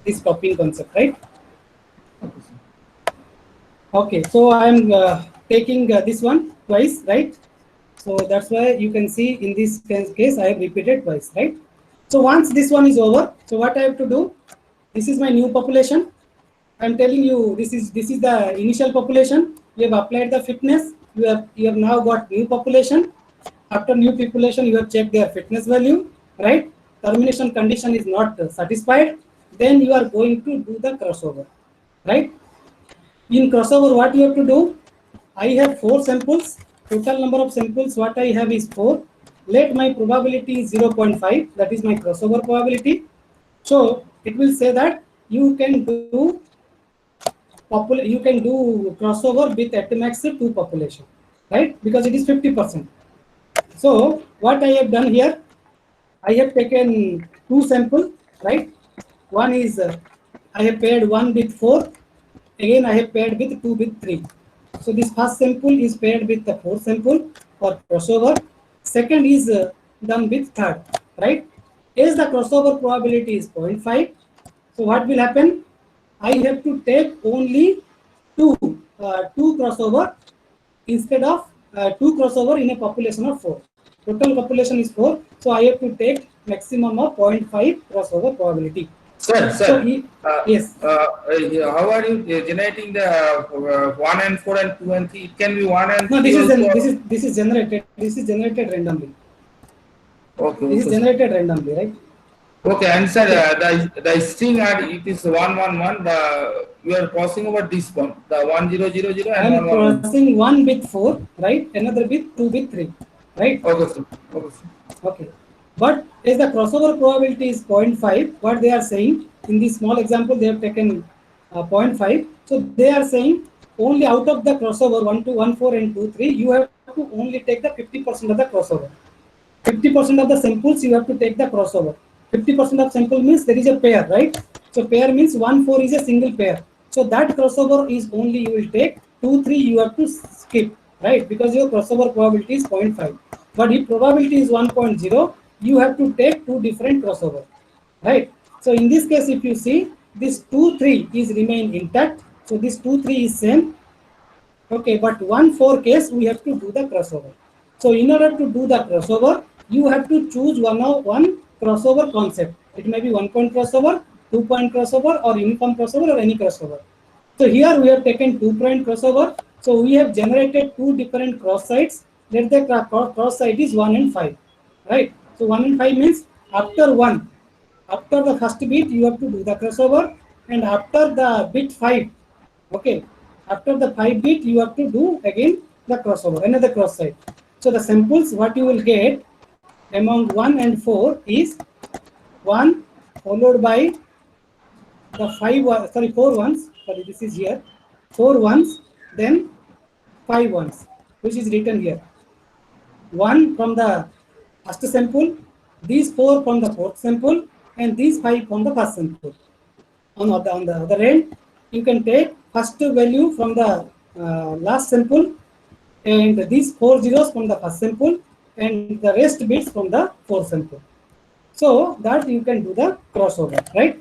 this copying concept, right? Okay, so I am taking this one twice, right? So that's why you can see in this case I have repeated twice, right? So once this one is over, so what I have to do? This is my new population. I'm telling you this is the initial population. You have applied the fitness. You have now got new population. After new population, you have checked their fitness value, right? Termination condition is not satisfied. Then you are going to do the crossover, right? In crossover, what you have to do? I have 4 samples. Total number of samples what I have is 4. Let my probability is 0.5. That is my crossover probability. So it will say that you can do crossover with at max 2 population, right? Because it is 50%. So what I have done here, I have taken 2 samples, right? One is I have paired 1 with 4. Again I have paired with 2 with 3. So this first sample is paired with the 4th sample for crossover. Second is done with 3rd, right? As the crossover probability is 0.5, so what will happen? I have to take only two crossover instead of 2 crossover in a population of 4. Total population is 4, so I have to take maximum of 0.5 crossover probability. Sir, So sir, yes. how are you generating the 1 and 4 and 2 and 3? It can be 1 and No, 3 also. this is generated. This is generated randomly. Okay, This is okay, sir. generated randomly, right? Okay, and sir, Okay. the string are, it is 111. You are crossing over this one, the 1000 I and am 111. crossing one bit 4, right? Another bit 2 bit 3, right? Okay, sir. Okay, sir. Okay. But as the crossover probability is 0.5, what they are saying in this small example, they have taken 0.5. So they are saying only out of the crossover 1, 2, 1, 4, and 2, 3, you have to only take the 50% of the crossover. 50% of the samples you have to take the crossover. 50% of sample means there is a pair, right? So pair means 1, 4 is a single pair. So that crossover is only you will take. 2, 3 you have to skip, right? Because your crossover probability is 0.5. But if probability is 1.0, you have to take two different crossover, right? So in this case, if you see, this 2, 3 is remain intact. So this 2, 3 is same. Okay, but 1, 4 case we have to do the crossover. So in order to do the crossover, you have to choose one crossover concept. It may be 1-point crossover, 2-point crossover, or uniform crossover, or any crossover. So here we have taken 2-point crossover. So we have generated two different cross sides. Let the cross side is 1 and 5, right? So 1 and 5 means after 1, after the first bit you have to do the crossover, and after the bit 5, okay, after the 5 bit you have to do again the crossover, another cross side. So the samples what you will get among 1 and 4 is 1 followed by the 4 ones, sorry, this is here, 4 ones, then 5 ones, which is written here. 1 from the first sample, these 4 from the fourth sample, and these 5 from the first sample. On the other end, you can take first value from the last sample, and these 4 zeros from the first sample, and the rest bits from the fourth sample. So that you can do the crossover, right?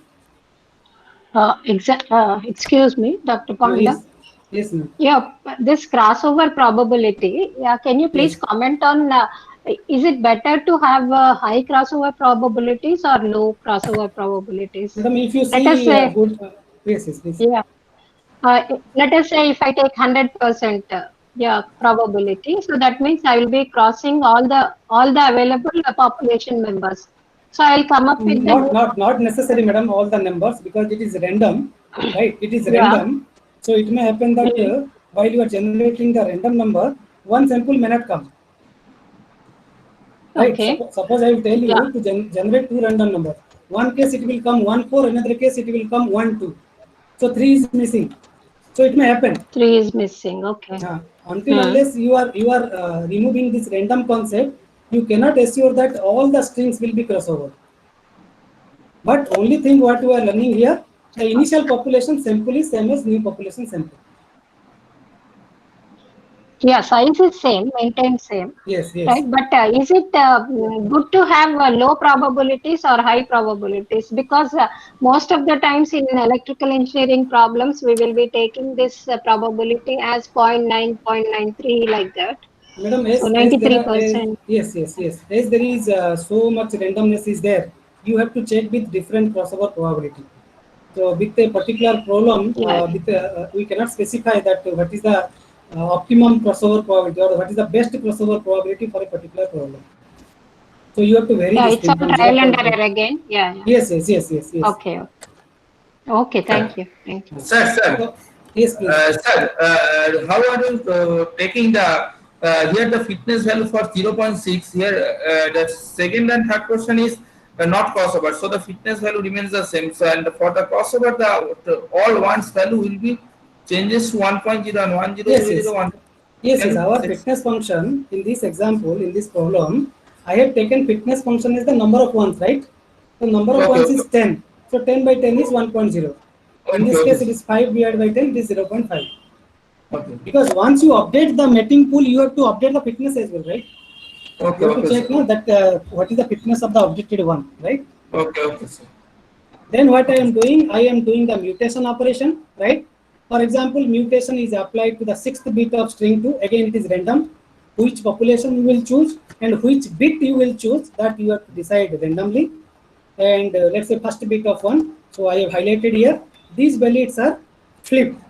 Excuse me, Dr. Pamela. Yes, yes, ma'am. Yeah, this crossover probability. Yeah, can you please Yes. comment on? Is it better to have high crossover probabilities or low crossover probabilities? Madam, if you Let us see say, good, yes, yes, please. yeah. Let us say if I take 100%, yeah, probability, so that means I will be crossing all the available population members. So I'll come up with the Not necessary, madam, all the numbers, because it is random, right? It is yeah. random. So it may happen that Mhm. while you are generating the random number, one sample may not come, right? Okay. Suppose I will tell Yeah. you to generate two random numbers. One case it will come 1, 4, another case it will come 1, 2. So 3 is missing. So it may happen. 3 is missing. Okay. Until unless you are removing this random concept, you cannot assure that all the strings will be crossover. But only thing what we are learning here, the initial population sample is same as new population sample. Yeah, size is same, maintained same, Yes, right? yes. But is it good to have low probabilities or high probabilities? Because most of the times in electrical engineering problems, we will be taking this probability as 0.9, 0.93 like that. Madam, So as there are, 93%. yes, yes, yes. As there is so much randomness is there, you have to check with different crossover probability. So with a particular problem, Yeah, we cannot specify that what is the optimum crossover probability or what is the best crossover probability for a particular problem. So you have to vary yeah, this it's thing on from trial and 0.5. error again. Yeah, yeah. Yes, yes, yes, yes, yes. Okay, okay. Thank you. Thank you. Sir, So, yes, please. sir, how are you taking the here the fitness value for 0.6? Here the second and third question is not crossover, so the fitness value remains the same. So and for the crossover, the all ones value will be changes to 1.0 and Yes, yes. 1.001. Yes, Can yes. you Our please fitness function in this example, in this problem, I have taken fitness function as the number of ones, right? The number of okay, ones okay, is 10. So 10 by 10 is 1.0. In okay, this okay, case, it sir. is 5 divided by 10, it is 0.5. Okay, Because once you update the mating pool, you have to update the fitness as well, right? okay, You have to okay, check sir. now that what is the fitness of the objected one, right? Okay, okay, sir. Then what Okay, I am doing the mutation operation, right? For example, mutation is applied to the 6th bit of string 2. Again, it is random. Which population you will choose and which bit you will choose, that you have to decide randomly. And let's say first bit of 1. So I have highlighted here. These values are flipped,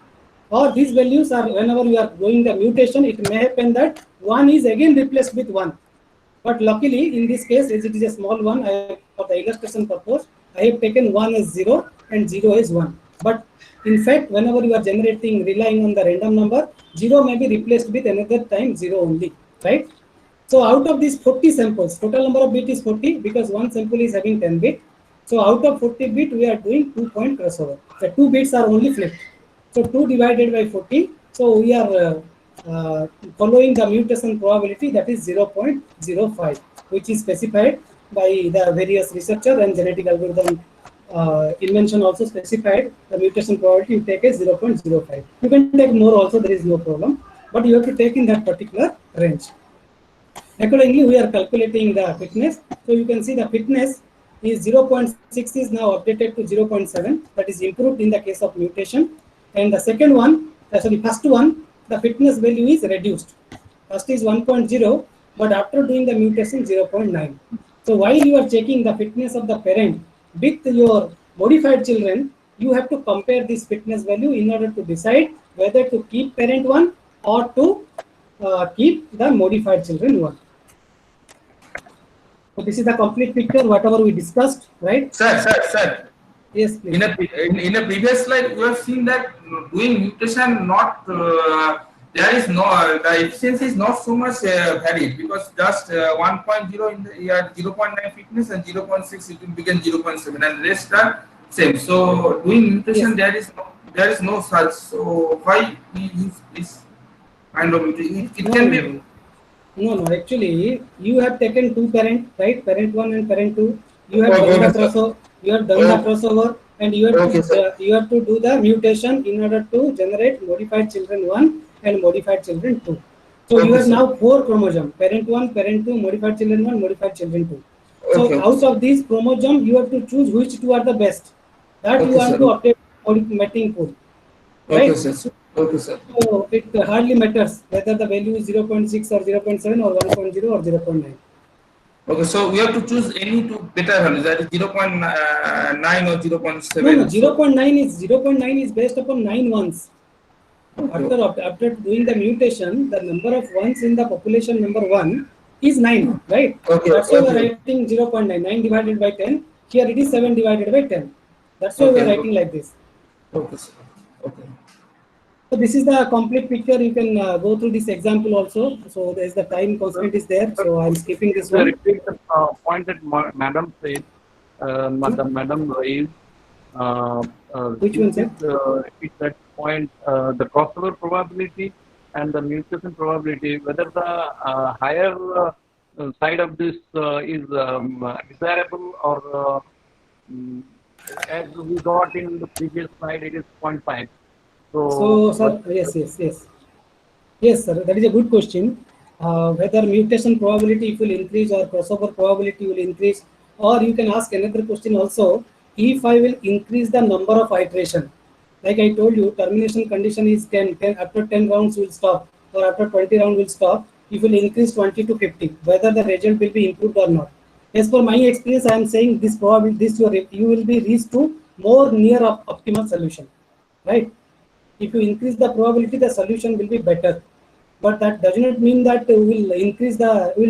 or these values are, whenever you are doing the mutation, it may happen that 1 is again replaced with 1. But luckily, in this case, as it is a small one, for the illustration purpose, I have taken 1 as 0 and 0 as 1. But in fact, whenever you are generating, relying on the random number, 0 may be replaced with another time 0 only, right? So out of these 40 samples, total number of bit is 40 because one sample is having 10 bit. So out of 40 bit, we are doing 2-point crossover. The 2 bits are only flipped. So 2 divided by 40. So we are following the mutation probability, that is 0.05, which is specified by the various researcher, and genetic algorithm invention also specified the mutation probability you take as 0.05. You can take more also, there is no problem, but you have to take in that particular range. Accordingly, we are calculating the fitness. So you can see the fitness is 0.6 is now updated to 0.7. That is improved in the case of mutation. And the second one, sorry, first one, the fitness value is reduced. First is 1.0, but after doing the mutation, 0.9. So while you are checking the fitness of the parent with your modified children, you have to compare this fitness value in order to decide whether to keep parent 1 or to keep the modified children 1. So this is the complete picture, whatever we discussed, right? Sir. Yes, please. In a previous slide, we have seen that doing mutation not there is no the efficiency is not so much varied, because just 1.0 in the 0.9 fitness and 0.6 it will become 0.7 and rest are same. So doing mutation, Yes. there is no such. So why we use this kind of mutation? It No, can be. No, actually, you have taken two parent, right? Parent 1 and parent 2. You have Okay, done the okay, sir. crossover. You have done the crossover, and Okay, sir. you have to do the mutation in order to generate modified children 1 and modified children 2. So you Okay, have sir. now 4 chromosome: parent 1, parent 2, modified children 1, modified children 2. So Okay, out of these chromosome, you have to choose which two are the best. That you okay, want sir. to obtain mating pool, Okay, right? sir. Okay, sir. So it hardly matters whether the value is 0.6 or 0.7 or 1.0 or 0.9. Okay, so we have to choose any two better values, that is 0.9 or No, 0.7. So 0.9 is based upon 9 ones. okay, After doing the mutation, the number of ones in the population number 1 is 9, right? okay, That's why we are okay, writing 0.9. 9 divided by 10. Here it is 7 divided by 10. That's why we are okay, writing like this. okay, sir. Okay. So this is the complete picture. You can go through this example also. So there is the time constraint is there. So I'm skipping this one. Repeat the point that Madam said, Madam raised. Which one, sir? Repeat that point, the crossover probability and the mutation probability, whether the higher side of this is desirable, or as we got in the previous slide, it is 0.5. So, sir, yes, sir. That is a good question. Whether mutation probability will increase or crossover probability will increase, or you can ask another question also. If I will increase the number of iteration, like I told you, termination condition is 10. After 10 rounds will stop, or after 20 rounds will stop. If will increase 20 to 50, whether the result will be improved or not. As per my experience, I am saying this probability, you will be reached to more near optimal solution, right? If you increase the probability, the solution will be better. But that does not mean that we'll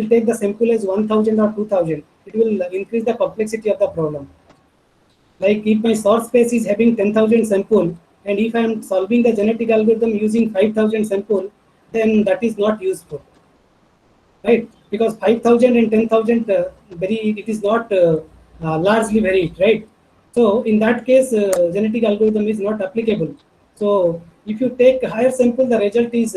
take the sample as 1000 or 2000. It will increase the complexity of the problem. Like if my source space is having 10,000 sample, and if I am solving the genetic algorithm using 5,000 sample, then that is not useful, right? Because 5,000 and 10,000 it is not largely varied, right? So in that case, genetic algorithm is not applicable. So if you take a higher sample, the result is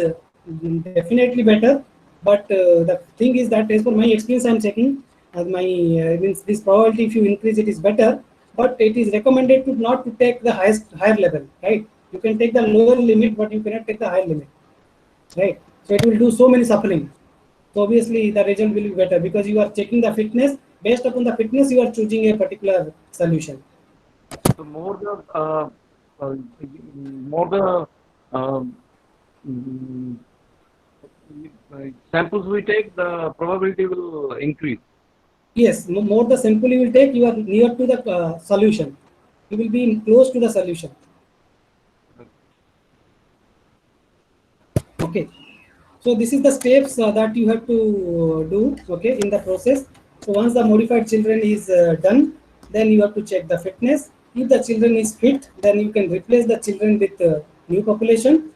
definitely better. But the thing is that, as per my experience, I am checking means this probability, if you increase it, is better. But it is recommended to not to take the higher level, right? You can take the lower limit, but you cannot take the higher limit, right? So it will do so many suffering. So obviously the result will be better because you are checking the fitness. Based upon the fitness, you are choosing a particular solution. So more the mm, samples we take, the probability will increase. Yes, more the sample you will take, you are near to the solution. you will be close to the solution. Okay. So this is the steps that you have to do, okay, in the process. So once the modified children is done, then you have to check the fitness. If the children is fit, then you can replace the children with new population.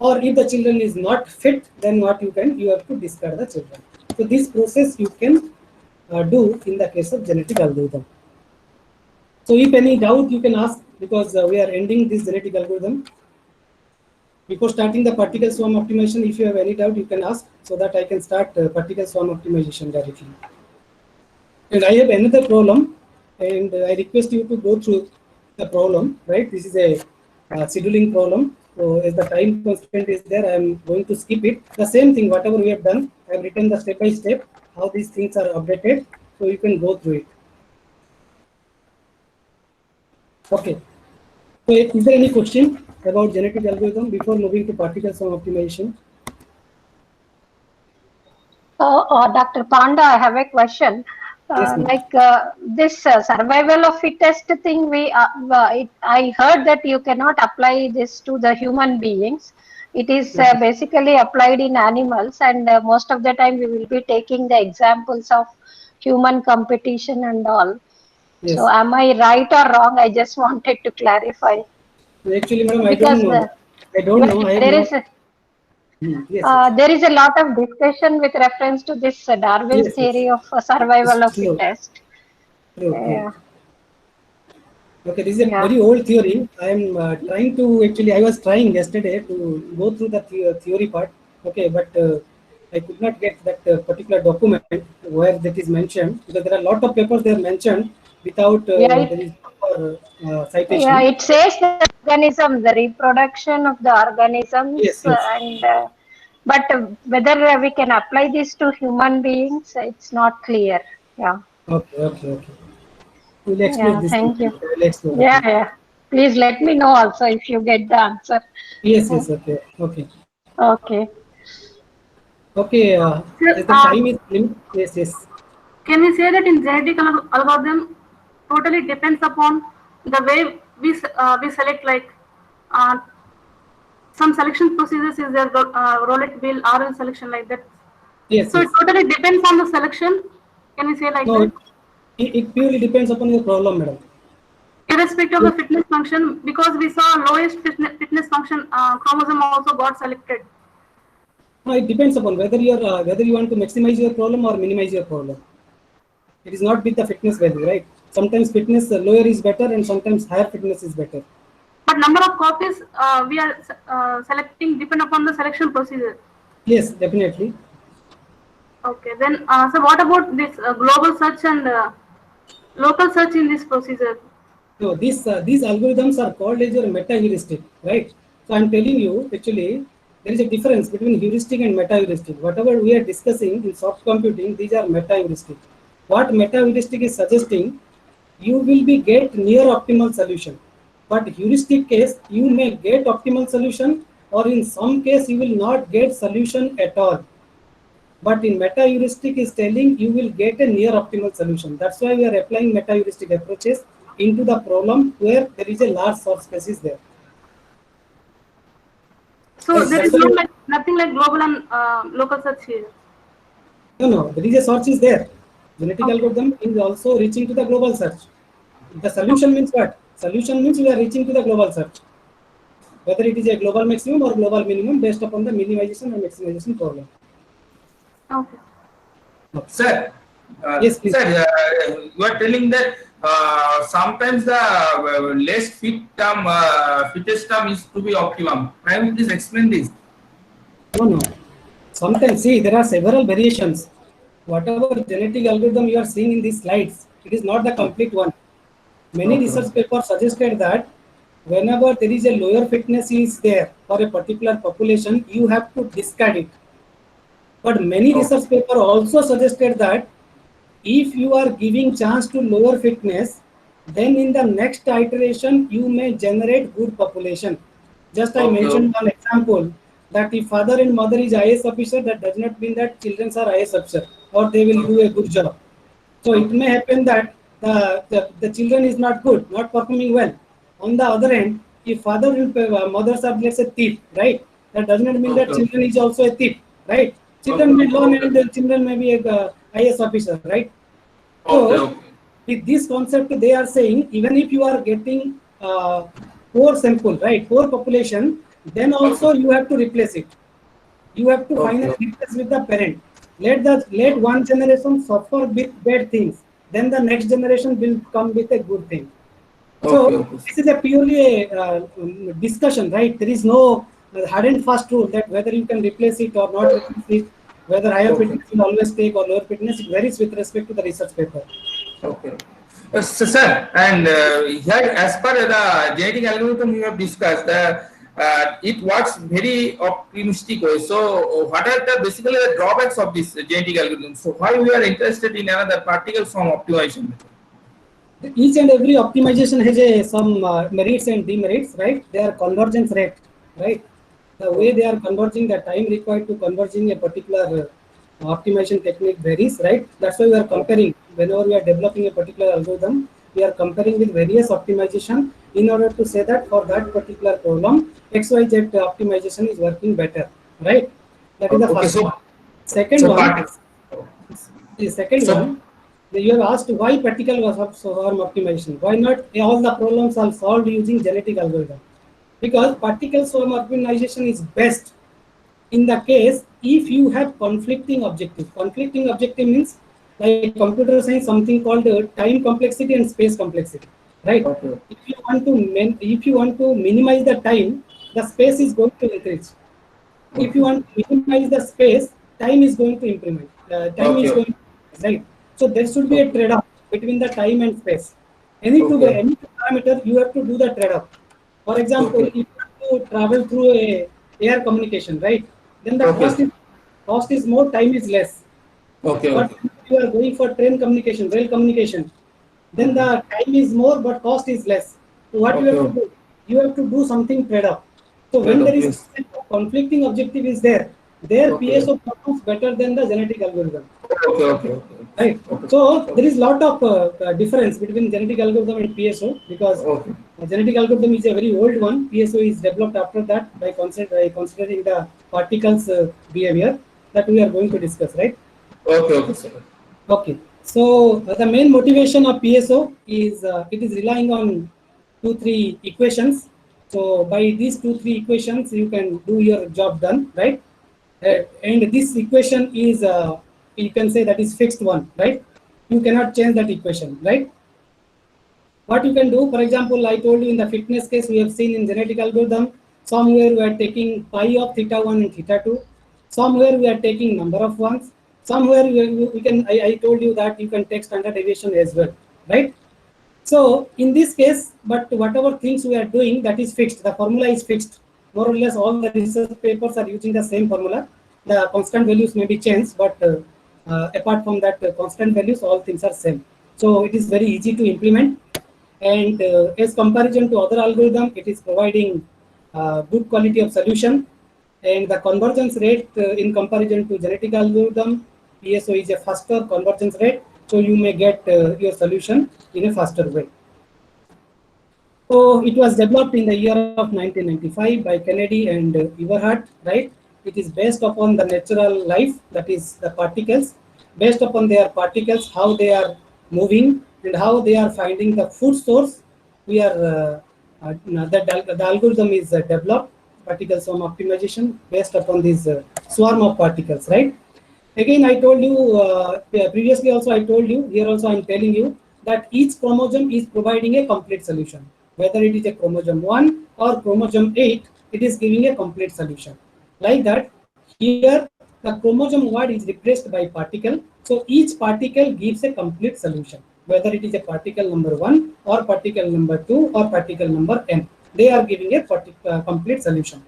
Or if the children is not fit, then what you have to discard the children. So this process you can do in the case of genetic algorithm. So if any doubt you can ask, because we are ending this genetic algorithm. Before starting the particle swarm optimization, if you have any doubt, you can ask so that I can start particle swarm optimization directly. And I have another problem, and I request you to go through the problem, right? This is a scheduling problem. So as the time constraint is there, I am going to skip it. The same thing, whatever we have done, I have written the step by step, how these things are updated. So you can go through it. Okay. So is there any question about genetic algorithm before moving to particle swarm optimization? Dr. Panda, I have a question. Yes, ma'am. This survival of fittest thing, I heard that you cannot apply this to the human beings. It is basically applied in animals, and most of the time we will be taking the examples of human competition and all. Yes. So am I right or wrong? I just wanted to clarify. Actually, madam, I don't know. There is a lot of discussion with reference to this Darwin's theory of survival of fittest. True. Okay, this is a very old theory. I am trying to I was trying yesterday to go through the theory part. Okay, but I could not get that particular document where that is mentioned, because there are a lot of papers there mentioned without there is citation. Yeah, it says the organism, the reproduction of the organisms, yes. And but whether we can apply this to human beings, it's not clear. Yeah. Okay. We'll explore this. Thank you. Yeah. Please let me know also if you get the answer. Yes. Okay. The time is limited. Yes. Can we say that in genetic algorithm totally depends upon the way we select, like some selection procedures is there, roulette wheel, RL selection, like that. Yes. So it totally depends on the selection. Can we say like that? It purely depends upon your problem, madam. Irrespective of the fitness function, because we saw lowest fitness function chromosome also got selected. No, it depends upon whether you want to maximize your problem or minimize your problem. It is not with the fitness value, right? Sometimes fitness lower is better, and sometimes higher fitness is better. But number of copies we are selecting depend upon the selection procedure. Yes, definitely. Okay, then so what about this global search and local search in this procedure? No, these algorithms are called as your meta heuristic, right? So I'm telling you, actually, there is a difference between heuristic and meta heuristic. Whatever we are discussing in soft computing, these are meta heuristic. What meta heuristic is suggesting, you will get near optimal solution. But heuristic case, you may get optimal solution, or in some case you will not get solution at all. But in meta heuristic is telling you will get a near optimal solution. That's why we are applying meta heuristic approaches into the problem where there is a large source space is there. So there is nothing like global and local search here. No, there is a search is there. Genetic algorithm is also reaching to the global search. The solution means what? Solution means we are reaching to the global search. Whether it is a global maximum or global minimum based upon the minimization and maximization problem. Okay. Sir, yes, please. Sir, you are telling that sometimes the less fit term, fittest term is to be optimum. Can you please explain this? No. Sometimes, see, there are several variations. Whatever genetic algorithm you are seeing in these slides, it is not the complete one. Many research papers suggested that whenever there is a lower fitness is there for a particular population, you have to discard it. But many research papers also suggested that if you are giving chance to lower fitness, then in the next iteration you may generate good population. Just I mentioned one example, that if father and mother is IAS officer, that does not mean that children are IAS officer or they will do a good job. So it may happen that the children is not good, not performing well. On the other hand, if father will mothers are, let's say, thief, right? That does not mean that Okay. children is also a thief, right? Children may learn and the children may be a IS officer, right? Okay, So okay. with this concept, they are saying even if you are getting poor sample, right, poor population, then also Okay. you have to replace it. You have to Okay. finally replace with the parent. Let one generation suffer with bad things, then the next generation will come with a good thing. Okay, So okay. this is a purely a discussion, right? There is no hard and fast rule that whether you can replace it or not replace it, whether higher Okay. fitness will always take or lower fitness. It varies with respect to the research paper. Okay. So, sir, and here, as per the genetic algorithm you have discussed, it works very optimistic way. So, what are the basically the drawbacks of this genetic algorithm? So, why we are interested in another particle form optimization method? Each and every optimization has some merits and demerits, right? They are convergence rate, right? The way they are converging, the time required to converging a particular optimization technique varies, right? That's why we are comparing. Whenever we are developing a particular algorithm, we are comparing with various optimization in order to say that for that particular problem, XYZ optimization is working better, right? That is the Okay, first so one. Second so one, part. the second So one, you have asked why particle swarm optimization. Why not all the problems are solved using genetic algorithm? Because particle swarm optimization is best in the case if you have conflicting objective. Conflicting objective means like computer science something called time complexity and space complexity, right? okay, If you want to minimize the time, the space is going to increase. If you okay, want to minimize the space, time is going to increment. Time is okay, going to increase, right? So there should be a okay, trade-off between the time and space. okay, Any two parameter, you have to do the trade-off. For example, okay, if you have to travel through a air communication, right? Then the okay, cost is more, time is less. okay, But okay, if you are going for train communication, rail communication, then okay, the time is more but cost is less. So what you have to okay. do? You have to do something trade-off. So when there Trade-off, is yes. conflicting objective is there, their Okay, PSO performs better than the genetic algorithm, okay, okay, okay, right? okay, So there okay, is lot of difference between genetic algorithm and PSO because okay, genetic algorithm is a very old one. PSO is developed after that by considering the particles behavior that we are going to discuss, right? okay, okay, sir. Okay, so the main motivation of PSO is it is relying on 2-3 equations. So by these 2-3 equations, you can do your job done, right? And this equation is you can say that is fixed one, right? You cannot change that equation, right? What you can do, for example, I told you in the fitness case, we have seen in genetic algorithm, somewhere we are taking pi of theta 1 and theta 2, somewhere we are taking number of ones, somewhere we can, I told you that you can take standard deviation as well, right? So in this case, but whatever things we are doing, that is fixed, the formula is fixed. More or less all the research papers are using the same formula. The constant values may be changed, but apart from that constant values, all things are same. So it is very easy to implement. And as comparison to other algorithm, it is providing good quality of solution. And the convergence rate in comparison to genetic algorithm, PSO is a faster convergence rate. So you may get your solution in a faster way. So it was developed in the year of 1995 by Kennedy and Everhart, right? It is based upon the natural life, that is the particles, based upon their particles, how they are moving and how they are finding the food source. We are the algorithm is developed, particle swarm optimization based upon this swarm of particles, right? Again, I told you previously also I told you, here also I am telling you that each chromosome is providing a complete solution. Whether it is a chromosome 1 or chromosome 8, it is giving a complete solution. Like that, here the chromosome word is replaced by particle. So each particle gives a complete solution. Whether it is a particle number 1 or particle number 2 or particle number n, they are giving a complete solution.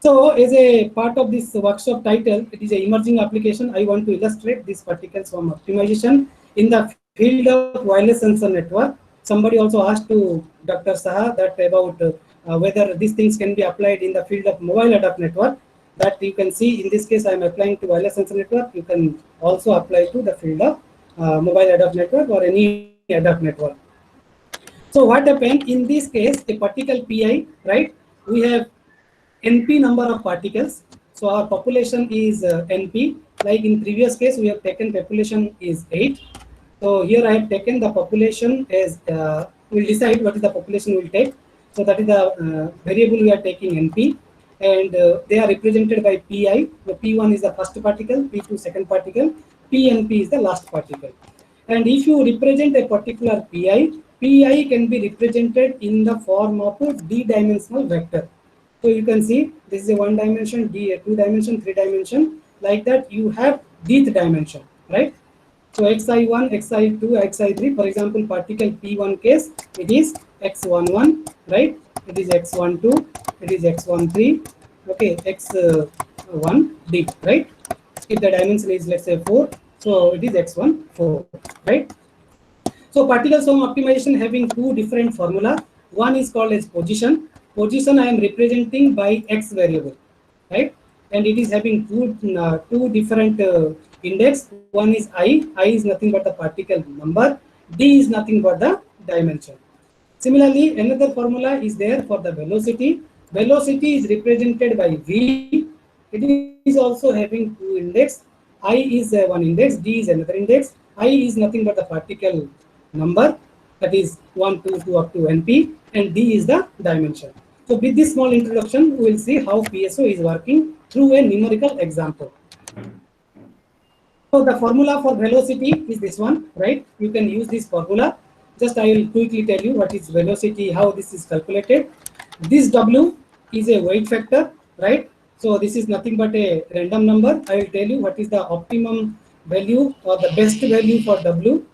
So, as a part of this workshop title, it is an emerging application. I want to illustrate this particle swarm optimization in the field of wireless sensor network. Somebody also asked to Dr. Saha that about whether these things can be applied in the field of mobile adapt network. That you can see in this case, I am applying to wireless sensor network. You can also apply to the field of mobile adapt network or any other network. So what happened in this case, a particle pi, right? We have NP number of particles. So our population is NP. Like in previous case, we have taken population is 8. So here I have taken the population as we'll decide what is the population we'll take. So that is the variable we are taking NP, and they are represented by pi. The P1 is the first particle, P2 second particle, P and P is the last particle. And if you represent a particular pi, pi can be represented in the form of a d-dimensional vector. So you can see this is a 1 dimension, D, 2 dimension, 3 dimension. Like that, you have dth dimension, right? So xi1, xi2, xi3. For example, particle P1 case, it is x11, right? It is x12, it is x13, okay, x1d, right? If the dimension is, let's say, 4, so it is x14, right? So particle sum optimization having two different formula. One is called as position. Position I am representing by x variable, right? And it is having two different index. One is I is nothing but the particle number, d is nothing but the dimension. Similarly, another formula is there for the velocity. Velocity is represented by v. It is also having two index. I is one index, d is another index. I is nothing but the particle number, that is 1, 2, 2 up to np, and d is the dimension. So with this small introduction, we will see how PSO is working through a numerical example. So the formula for velocity is this one, right? You can use this formula. Just I will quickly tell you what is velocity, how this is calculated. This W is a weight factor, right? So this is nothing but a random number. I will tell you what is the optimum value or the best value for W.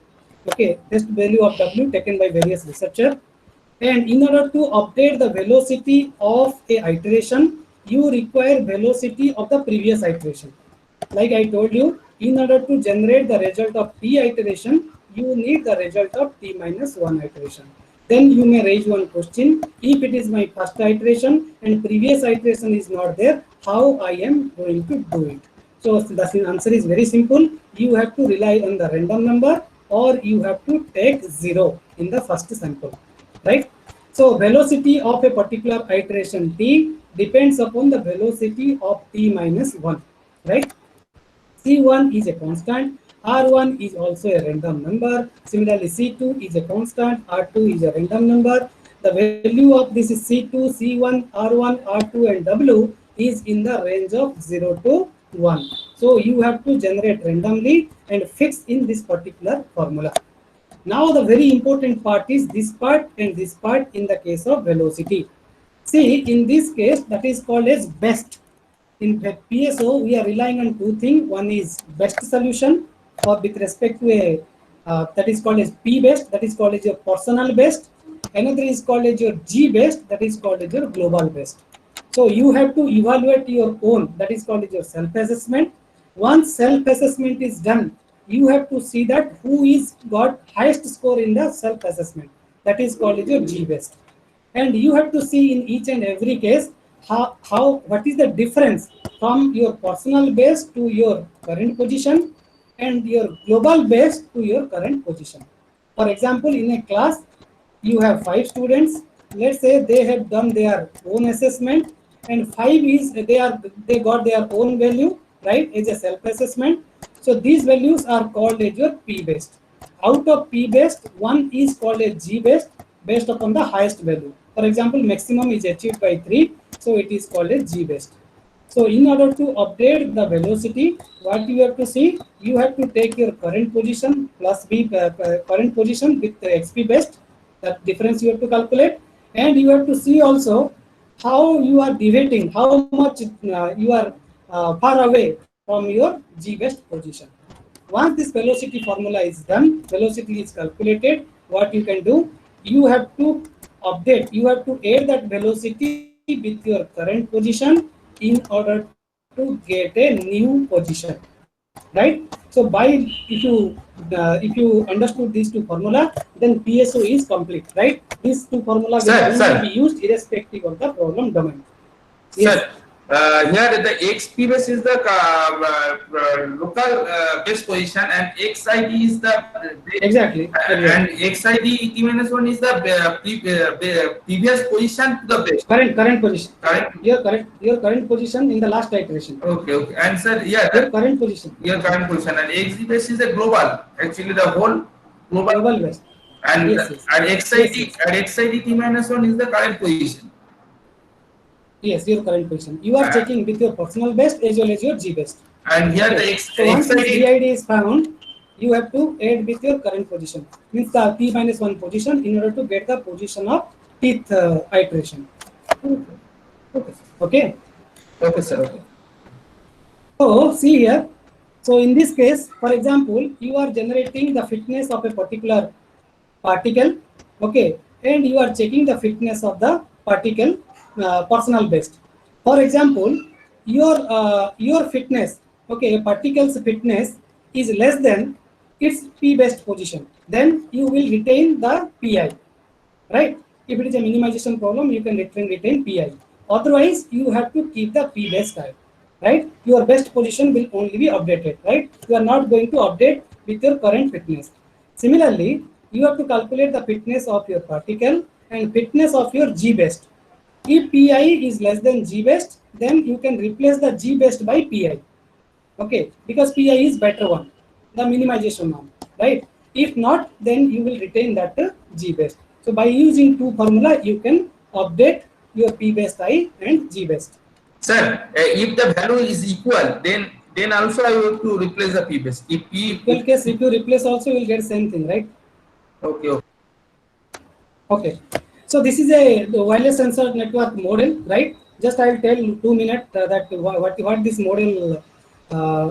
Okay, best value of W taken by various researchers. And in order to update the velocity of a iteration, you require velocity of the previous iteration. Like I told you, in order to generate the result of t iteration, you need the result of t minus 1 iteration. Then you may raise one question: if it is my first iteration and previous iteration is not there, how I am going to do it? So the answer is very simple. You have to rely on the random number, or you have to take 0 in the first sample, right? So velocity of a particular iteration t depends upon the velocity of t minus 1, right? C1 is a constant, R1 is also a random number. Similarly, C2 is a constant, R2 is a random number. The value of this is C2, C1, R1, R2, and W is in the range of 0 to 1. So you have to generate randomly and fix in this particular formula. Now the very important part is this part and this part in the case of velocity. See, in this case, that is called as best. In PSO, we are relying on two things. One is best solution, or with respect to a that is called as P best, that is called as your personal best. Another is called as your G best, that is called as your global best. So you have to evaluate your own, that is called as your self-assessment. Once self-assessment is done, you have to see that who is got highest score in the self-assessment, that is called as your G best. And you have to see in each and every case what is the difference from your personal best to your current position and your global best to your current position. For example, in a class, you have 5 students. Let's say they have done their own assessment, and 5 is they got their own value, right, as a self-assessment. So these values are called as your P best. Out of P best, one is called a G best based upon the highest value. For example, maximum is achieved by 3, so it is called a G best. So in order to update the velocity, what you have to see, you have to take your current position plus B current position with the XP best. That difference you have to calculate, and you have to see also how you are deviating, how much you are far away from your G best position. Once this velocity formula is done, velocity is calculated, what you can do, you have to update, you have to add that velocity with your current position in order to get a new position, right? So if you understood these two formula, then PSO is complete, right? These two formula will only be used irrespective of the problem domain. Yes. Sir, here the XP base is the local base position, and XID is the Exactly. and XID T-1 is the previous position to the base. Current position. Correct. Your current position in the last iteration. Okay. And sir, yeah, Your current position. Your current position, and XG base is a global. Actually, the whole global base. And Yes. and XID T-1 is the current position. Yes, your current position. You are checking with your personal best as well as your G best. And here So once this GID is found, you have to add with your current position. Means the T-1 position in order to get the position of teeth iteration. Okay. Okay, sir. Okay. So see here. So in this case, for example, you are generating the fitness of a particular particle. Okay, and you are checking the fitness of the particle personal best. For example, your fitness, okay, a particle's fitness is less than its p best position, then you will retain the pi, right? If it is a minimization problem, you can retain pi. Otherwise, you have to keep the p best type, right? Your best position will only be updated, right? You are not going to update with your current fitness. Similarly, you have to calculate the fitness of your particle and fitness of your G best. If pi is less than G best, then you can replace the G best by pi. Okay, because pi is better one, the minimization one, right? If not, then you will retain that G best. So by using two formula, you can update your p best I and G best. Sir, if the value is equal, then also I have to replace the p best. If p equal case, if you replace also, you will get same thing, right? Okay. Okay. So this is a wireless sensor network model, right? Just I will tell 2 minutes that what this model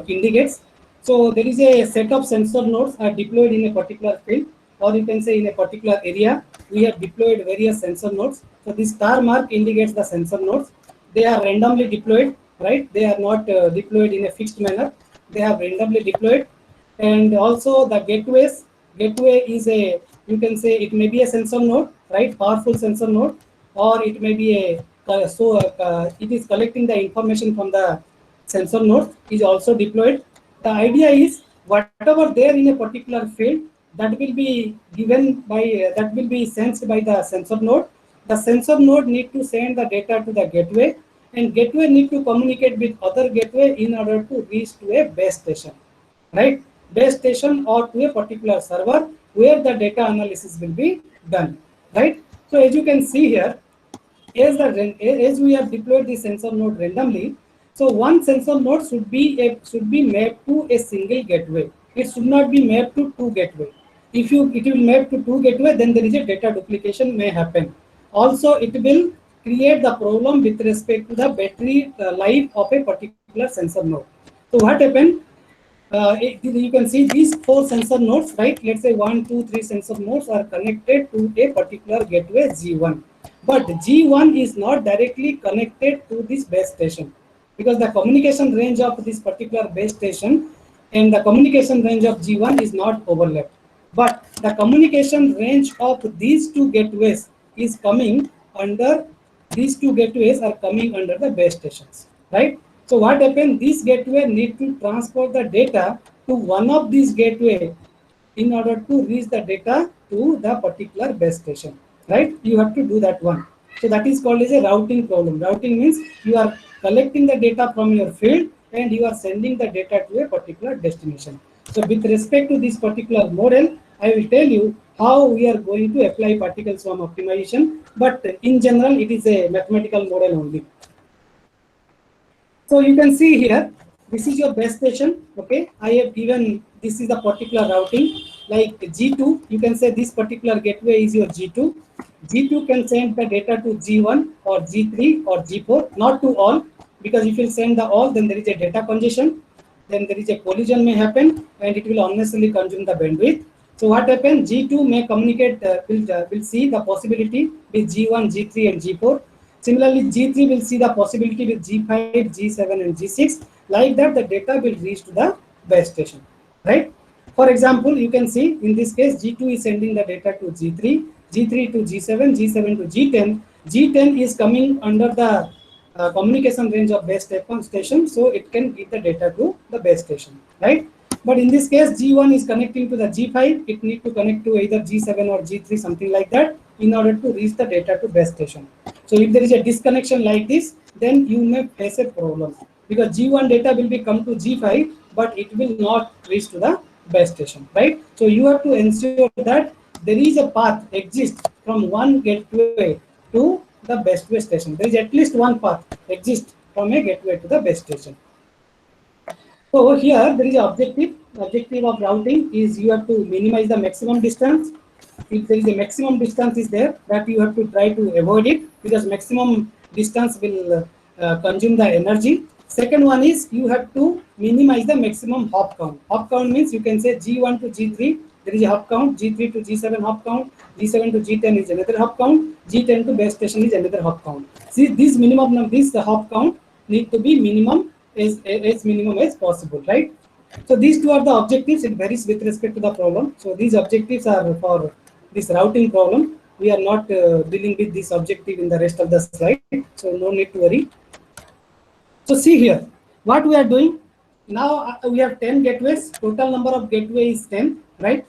indicates. So there is a set of sensor nodes are deployed in a particular field, or you can say in a particular area. We have deployed various sensor nodes. So this star mark indicates the sensor nodes. They are randomly deployed, right? They are not deployed in a fixed manner. They are randomly deployed, and also the gateways. Gateway is a, you can say it may be a sensor node, right? Powerful sensor node, or it may be a it is collecting the information from the sensor node is also deployed. The idea is whatever there in a particular field that will be given by that will be sensed by the sensor node. The sensor node need to send the data to the gateway, and gateway need to communicate with other gateway in order to reach to a base station, right? Base station or to a particular server where the data analysis will be done, right? So as you can see here, as we have deployed the sensor node randomly, so one sensor node should be mapped to a single gateway. It should not be mapped to two gateway. If it will map to two gateway, then there is a data duplication may happen. Also, it will create the problem with respect to the battery life of a particular sensor node. So what happened? You can see these 4 sensor nodes, right? Let's say 1, 2, 3 sensor nodes are connected to a particular gateway G1. But G1 is not directly connected to this base station, because the communication range of this particular base station and the communication range of G1 is not overlapped. But the communication range of these two gateways is coming under, these two gateways are coming under the base stations, right? So what happened? This gateway need to transfer the data to one of these gateway in order to reach the data to the particular base station, right? You have to do that one. So that is called as a routing problem. Routing means you are collecting the data from your field and you are sending the data to a particular destination. So with respect to this particular model, I will tell you how we are going to apply particle swarm optimization, but in general, it is a mathematical model only. So you can see here, this is your base station. Okay, I have given this is the particular routing like G2. You can say this particular gateway is your G2. G2 can send the data to G1 or G3 or G4, not to all, because if you send the all, then there is a data congestion, then there is a collision may happen, and it will unnecessarily consume the bandwidth. So what happens? G2 may communicate, will see the possibility with G1, G3, and G4. Similarly, G3 will see the possibility with G5, G7, and G6. Like that, the data will reach to the base station, right? For example, you can see in this case, G2 is sending the data to G3, G3 to G7, G7 to G10. G10 is coming under the communication range of base station, so it can give the data to the base station, right? But in this case, G1 is connecting to the G5. It need to connect to either G7 or G3, something like that, in order to reach the data to base station. So if there is a disconnection like this, then you may face a problem, because G1 data will be come to G5, but it will not reach to the base station, right? So you have to ensure that there is a path exists from one gateway to the base station. There is at least one path exists from a gateway to the base station. So here there is an objective. Objective of routing is you have to minimize the maximum distance. If there is a maximum distance is there, that you have to try to avoid it, because maximum distance will consume the energy. Second one is you have to minimize the maximum hop count. Hop count means you can say G1 to G3, there is a hop count, G3 to G7 hop count, G7 to G10 is another hop count, G10 to base station is another hop count. See, this minimum, this hop count need to be minimum as minimum as possible, right? So these two are the objectives. It varies with respect to the problem. So these objectives are for this routing problem. We are not dealing with this objective in the rest of the slide, so no need to worry. So see here, what we are doing now. We have 10 gateways. Total number of gateways is 10, right?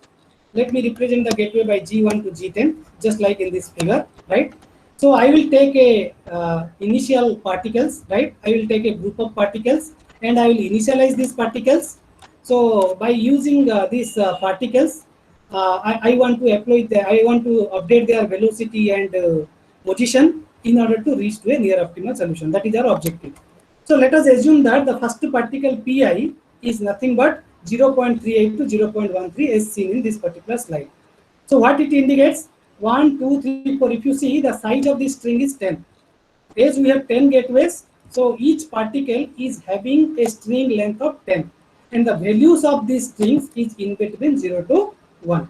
Let me represent the gateway by G1 to G10, just like in this figure, right? So I will take a initial particles, right? I will take a group of particles and I will initialize these particles. So by using these particles, I want to I want to update their velocity and position in order to reach to a near optimal solution. That is our objective. So let us assume that the first particle Pi is nothing but 0.38 to 0.13 as seen in this particular slide. So what it indicates? 1, 2, 3, 4. If you see, the size of this string is 10. As we have 10 gateways, so each particle is having a string length of 10. And the values of these strings is in between 0 to 1.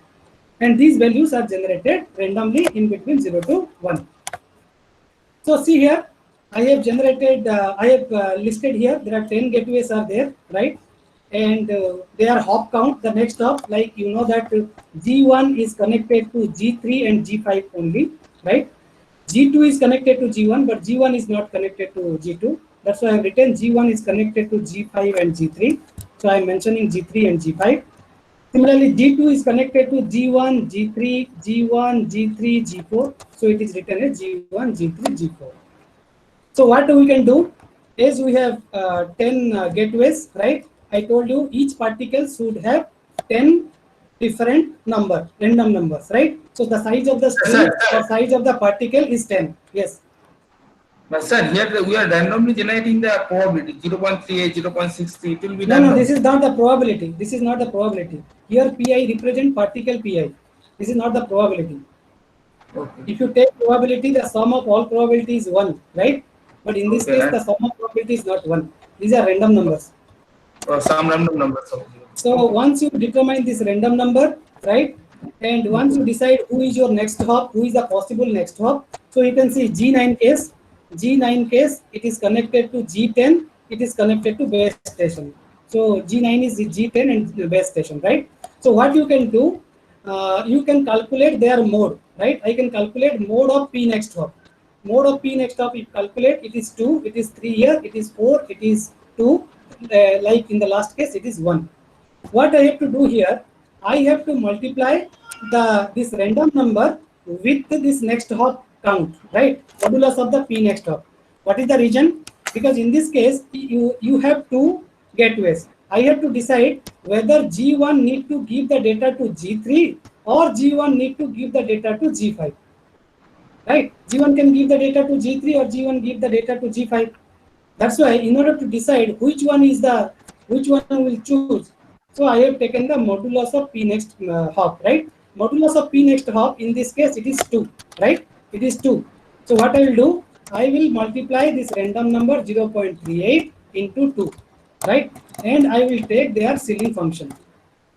And these values are generated randomly in between 0 to 1. So see here, I have generated, I have listed here, there are 10 gateways are there, right? And they are hop count, the next hop, like you know that G1 is connected to G3 and G5 only, right? G2 is connected to G1, but G1 is not connected to G2. That's why I have written G1 is connected to G5 and G3. So I am mentioning G3 and G5. Similarly, G2 is connected to G1, G3, G1, G3, G4. So it is written as G1, G3, G4. So what we can do is we have 10 gateways, right? I told you each particle should have 10 different random numbers, right? So the size of the string or size of the particle is 10. Yes. But sir, here we are randomly generating the probability 0.38, 0.63. It will be no, this is not the probability. This is not the probability. Here Pi represent particle Pi. This is not the probability. Okay. If you take probability, the sum of all probability is 1, right? But in this case, the sum of probability is not 1. These are random numbers. Some random numbers. So once you determine this random number, right, and once you decide who is your next hop, who is the possible next hop, so you can see G9 case, it is connected to G10, it is connected to base station. So G9 is the G10 and the base station, right? So what you can do, you can calculate their mode, right? I can calculate mode of P next hop. Mode of P next hop, if calculate, it is 2, it is 3 here, it is 4, it is 2, like in the last case, it is 1. What I have to do here, I have to multiply this random number with this next hop count, right? Modulus of the P next hop. What is the reason? Because in this case, you have 2 gateways. I have to decide whether G1 need to give the data to G3 or G1 need to give the data to G5. Right? G1 can give the data to G3 or G1 give the data to G5. That's why in order to decide which one will choose, so I have taken the modulus of P next hop, right? Modulus of P next hop, in this case it is 2, right? It is 2. So what I will do, I will multiply this random number 0.38 into 2, right? And I will take their ceiling function.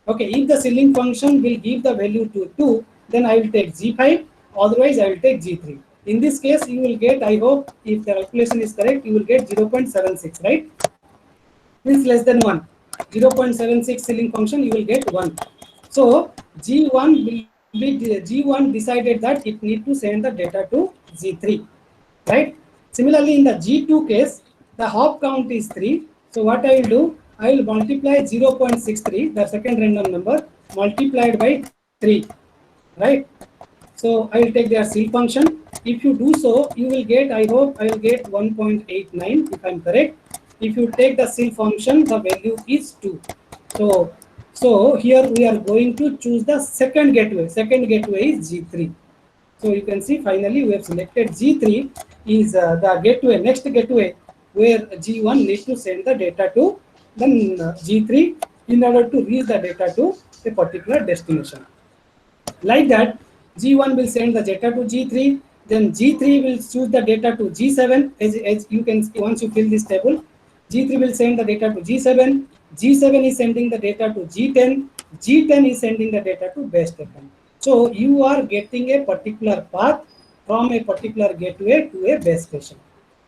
Okay, if the ceiling function will give the value to 2, then I will take G5, otherwise I will take G3. In this case, you will get, I hope, if the calculation is correct, you will get 0.76, right? Means less than 1. 0.76 ceiling function, you will get 1. So G1 decided that it need to send the data to G3, right? Similarly, in the G2 case, the hop count is 3. So what I will do, I will multiply 0.63, the second random number, multiplied by 3, right? So I will take their seal function. If you do so, you will get, I hope I will get 1.89 if I am correct. If you take the seal function, the value is 2. So here we are going to choose the second gateway. Second gateway is G3. So you can see finally we have selected G3 is the gateway, next gateway where G1 needs to send the data to then G3 in order to reach the data to a particular destination. Like that, G1 will send the data to G3, then G3 will choose the data to G7. As you can see, once you fill this table, G3 will send the data to G7, G7 is sending the data to G10, G10 is sending the data to base station. So you are getting a particular path from a particular gateway to a base station.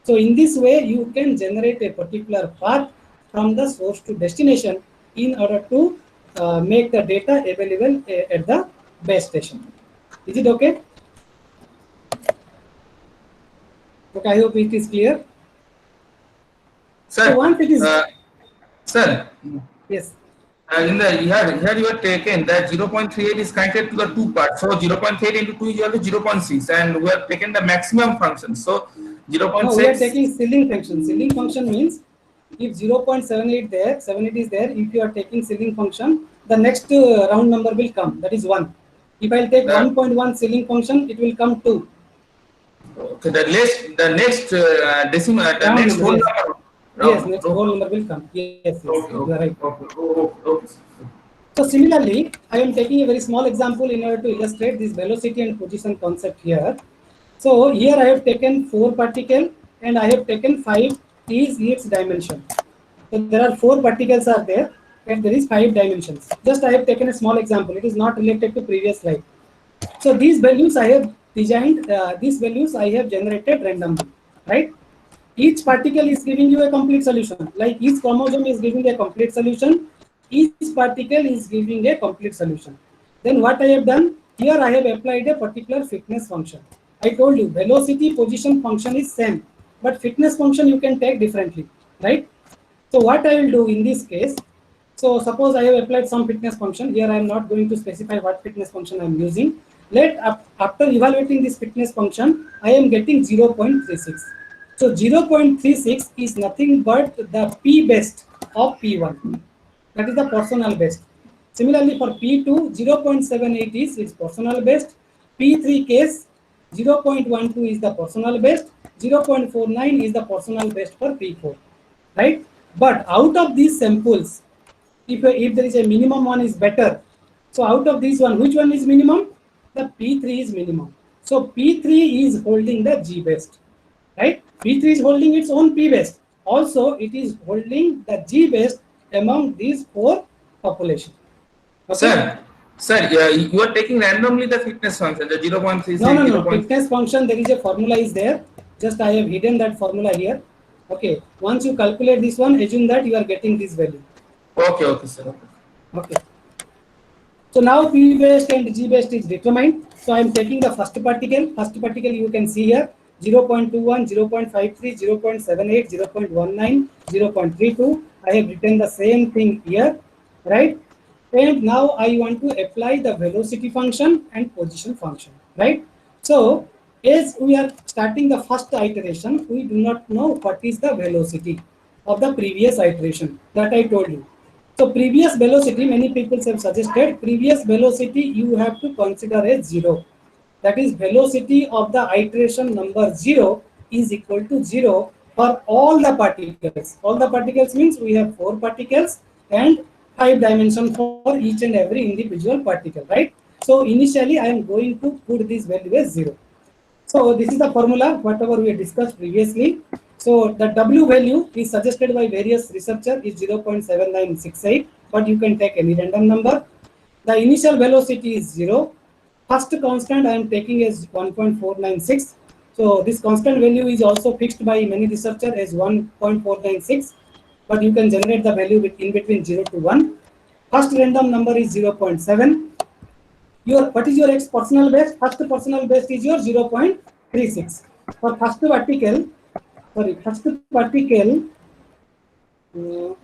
So in this way, you can generate a particular path from the source to destination in order to make the data available at the base station. Is it okay? Okay, I hope it is clear. Sir, So once it is, sir, yes. in the here you are taken that 0.38 is connected to the two parts. So 0.38 into 2 is equal to 0.6, and we have taken the maximum function. So 0.6. No, we are taking ceiling function. Ceiling function means if 0.78 there, 78 is there. If you are taking ceiling function, the next round number will come. That is 1. If I will take 1.1 ceiling function, it will come 2. Okay, the next decimal, the Round next number, whole yes. number. Yes, next whole number will come. Yes, Okay, you are right. okay. So similarly, I am taking a very small example in order to illustrate this velocity and position concept here. So here I have taken 4 particles and I have taken 5 is its dimension. So there are 4 particles are there and there is 5 dimensions. Just I have taken a small example. It is not related to previous slide. So these values I have designed, these values I have generated randomly, right? Each particle is giving you a complete solution. Like each chromosome is giving a complete solution. Each particle is giving a complete solution. Then what I have done, here I have applied a particular fitness function. I told you velocity position function is same, but fitness function you can take differently, right? So what I will do in this case, so suppose I have applied some fitness function. Here I am not going to specify what fitness function I am using. After evaluating this fitness function, I am getting 0.36. So 0.36 is nothing but the P best of P1. That is the personal best. Similarly for P2, 0.78 is its personal best. P3 case, 0.12 is the personal best. 0.49 is the personal best for P4. Right? But out of these samples, if there is a minimum one is better. So out of these one, which one is minimum? The P3 is minimum. So P3 is holding the G best. Right? P3 is holding its own P best. Also, it is holding the G best among these 4 populations. Okay? Sir, you are taking randomly the fitness function, the 0.36. No. Fitness function, there is a formula is there. Just I have hidden that formula here. Okay. Once you calculate this one, assume that you are getting this value. Okay, sir. Okay. So now P best and G best is determined. So I am taking the first particle. First particle you can see here 0.21, 0.53, 0.78, 0.19, 0.32. I have written the same thing here, right? And now I want to apply the velocity function and position function, right? So as we are starting the first iteration, we do not know what is the velocity of the previous iteration that I told you. So previous velocity, many people have suggested previous velocity you have to consider as 0. That is velocity of the iteration number 0 is equal to 0 for all the particles. All the particles means we have 4 particles and 5 dimensions for each and every individual particle, right? So initially I am going to put this value as 0. So this is the formula, whatever we discussed previously. So the W value is suggested by various researchers is 0.7968, but you can take any random number. The initial velocity is 0. First constant I am taking as 1.496. So this constant value is also fixed by many researchers as 1.496, but you can generate the value in between 0 to 1. First random number is 0.7. What is your X personal best? First personal best is your 0.36. For first particle, sorry, first particle.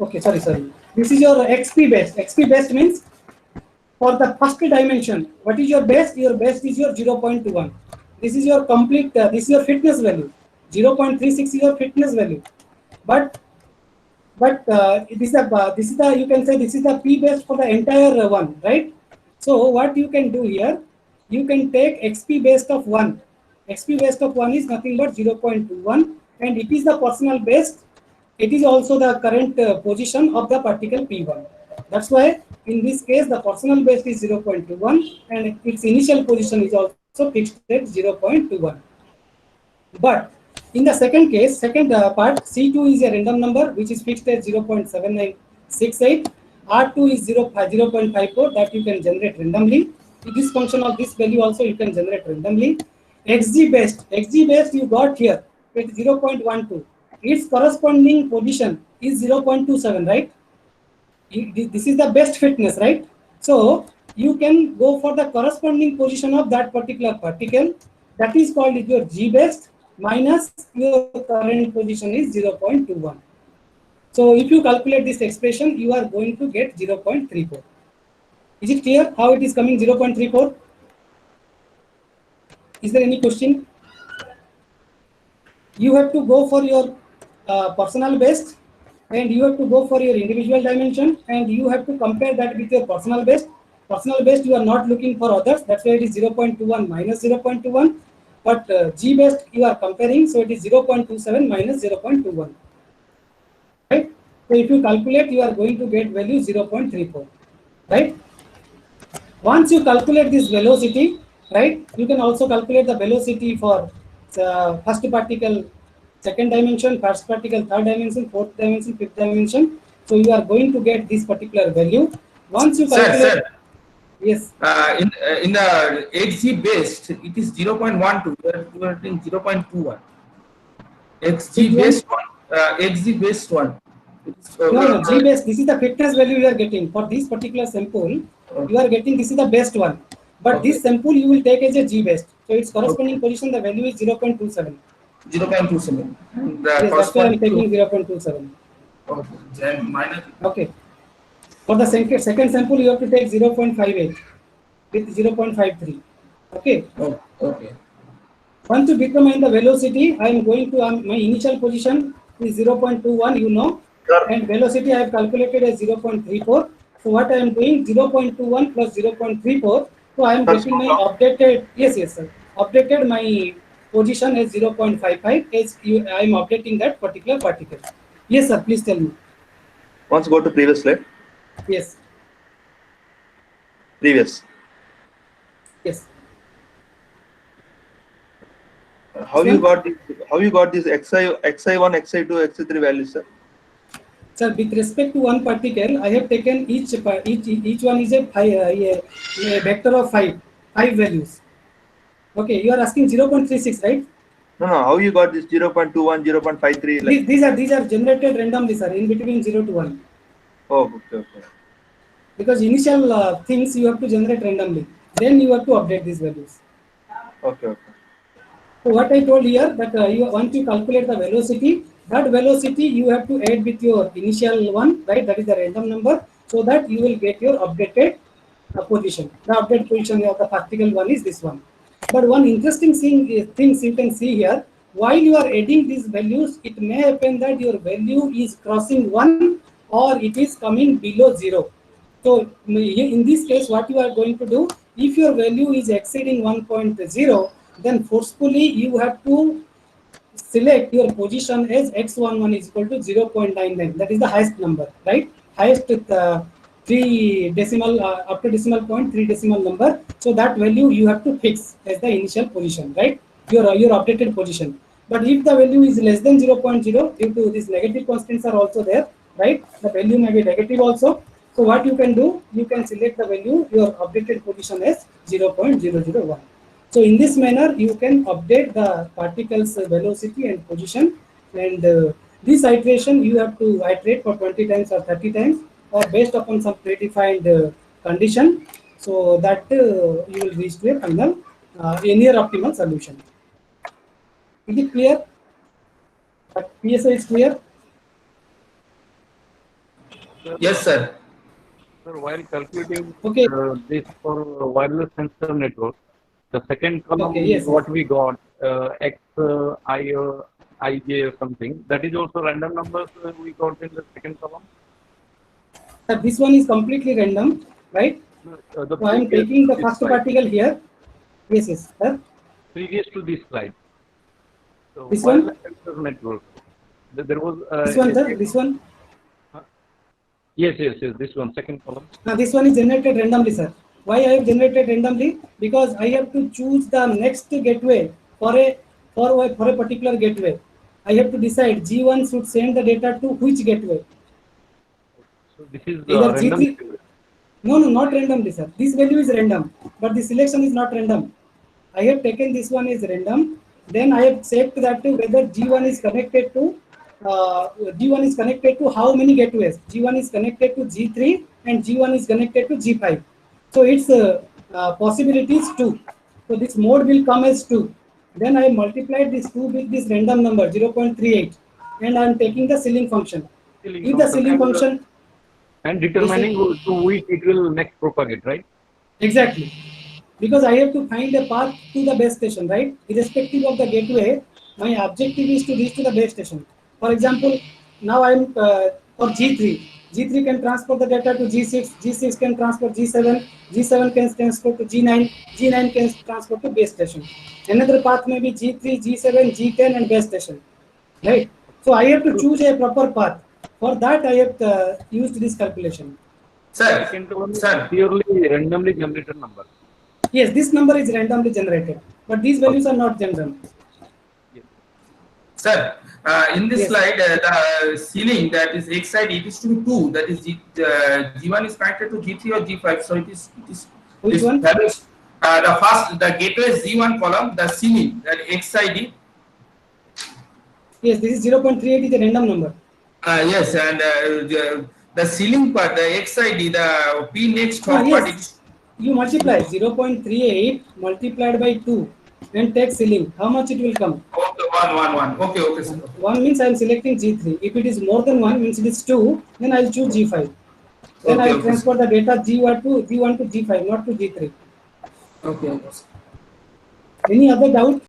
Okay, sorry. This is your XP best. XP best means for the first dimension. What is your best? Your best is your 0.21. This is your complete. This is your fitness value. 0.36 is your fitness value. But this is the you can say this is the P best for the entire one, right? So what you can do here, you can take XP best of 1. XP best of 1 is nothing but 0.21, and it is the personal best. It is also the current position of the particle P1. That's why in this case the personal best is 0.21 and its initial position is also fixed at 0.21. But in the second case, second part, C2 is a random number which is fixed at 0.7968. R2 is 0.54 that you can generate randomly. This function of this value also you can generate randomly. XG best you got here at 0.12. Its corresponding position is 0.27, right? This is the best fitness, right? So you can go for the corresponding position of that particular particle. That is called your G best minus your current position is 0.21. So if you calculate this expression, you are going to get 0.34. Is it clear how it is coming 0.34? Is there any question? You have to go for your personal best, and you have to go for your individual dimension, and you have to compare that with your personal best. Personal best, you are not looking for others. That's why it is 0.21 minus 0.21. But G best you are comparing, so it is 0.27 minus 0.21. Right? So if you calculate, you are going to get value 0.34. Right? Once you calculate this velocity, right, you can also calculate the velocity for first particle, second dimension, first particle, third dimension, fourth dimension, fifth dimension. So you are going to get this particular value. Once you calculate, Sir. Yes. In the XG based, it is 0.12. You are doing 0.21. XG based one, XG based one. No, G base. This is the fitness value you are getting for this particular sample. You are getting this is the best one, but this sample you will take as a G best. So its corresponding position, the value is 0.27. 0.27. Yes, that's why I am taking 0.27. Okay. Then minus. Okay. For the second sample, you have to take 0.58 with 0.53. Okay. Oh, okay. Once you determine the velocity, I am going to my initial position is 0.21. You know. And velocity I have calculated as 0.34. So what I am doing 0.21 plus 0.34. So I am getting my updated, yes, sir. Updated my position as 0.55 as I am updating that particular particle. Yes, sir. Please tell me. Once go to previous slide. Yes. Previous. Yes. How you got this xi1, xi2, xi3 values, sir? Sir, with respect to one particle, I have taken each one is a vector of 5 values. Okay, you are asking 0.36, right? No, how you got this 0.21, 0.53? Like these are generated randomly, sir, in between 0 to 1. Oh, okay. Because initial things you have to generate randomly, then you have to update these values. Okay. So what I told here that once you calculate the velocity, that velocity you have to add with your initial one, right? That is the random number, so that you will get your updated position. The updated position of the particle one is this one. But one interesting things you can see here, while you are adding these values, it may happen that your value is crossing 1 or it is coming below 0. So in this case, what you are going to do, if your value is exceeding 1.0, then forcefully you have to select your position as x11 is equal to 0.99. That is the highest number, right? Highest 3 decimal after decimal point 3 decimal number. So that value you have to fix as the initial position, right? Your updated position. But if the value is less than 0.0, due to these negative constants are also there, right? The value may be negative also. So what you can do, you can select the value your updated position as 0.001. So in this manner, you can update the particle's velocity and position. And this iteration, you have to iterate for 20 times or 30 times, or based upon some predefined condition, so that you will reach to a final, a near optimal solution. Is it clear? PSO is clear? Yes, sir. Sir, while calculating Okay. this for wireless sensor network, the second column Okay, yes, is what we got, X, I, IJ or something. That is also random numbers we got in the second column. This one is completely random, right? The So I am previous taking to the this first slide. particle here. Yes, yes, sir. Previous to this slide. So This wireless one? sensor network. There was This one, sir. This one. Yes, this one, second column. Now this one is generated randomly, sir. Why I have generated randomly? Because I have to choose the next gateway for a particular gateway. I have to decide G1 should send the data to which gateway. So this is Either random. G3. No, not randomly, sir. This value is random, but the selection is not random. I have taken this one is random. Then I have checked that whether G1 is connected to how many gateways. G1 is connected to G3 and G1 is connected to G5. So its possibility is 2. So this mode will come as 2. Then I multiplied this 2 with this random number 0.38, and I am taking the ceiling function. If the ceiling function and determining to which it will next propagate, right? Exactly, because I have to find a path to the base station, right? Irrespective of the gateway, my objective is to reach to the base station. For example, now I am for G3. G3 can transfer the data to G6. G6 can transfer G7. G7 can transfer to G9. G9 can transfer to base station. Another path may be G3, G7, G10, and base station, right? So I have to choose a proper path. For that, I have used this calculation. Sir, Second column is sir, purely randomly generated number. Yes, this number is randomly generated, but these values are not random. sir, in this Yes. slide, the ceiling that is X side, it is to 2. That is G1 is connected to G3 or G5. So it is Which one? values. The gateway is G1 column, the ceiling that X side. Yes, this is 0.38 is a random number. Yes, and the ceiling part, the XID, the P next top part. Yes, you multiply 0.38 multiplied by 2 and take ceiling. How much it will come? Okay, 1. Okay, sir. 1 means I am selecting G3. If it is more than 1, means it is 2, then I will choose G5. Then I will transfer the data G1 to G5, not to G3. Okay. Any other doubt?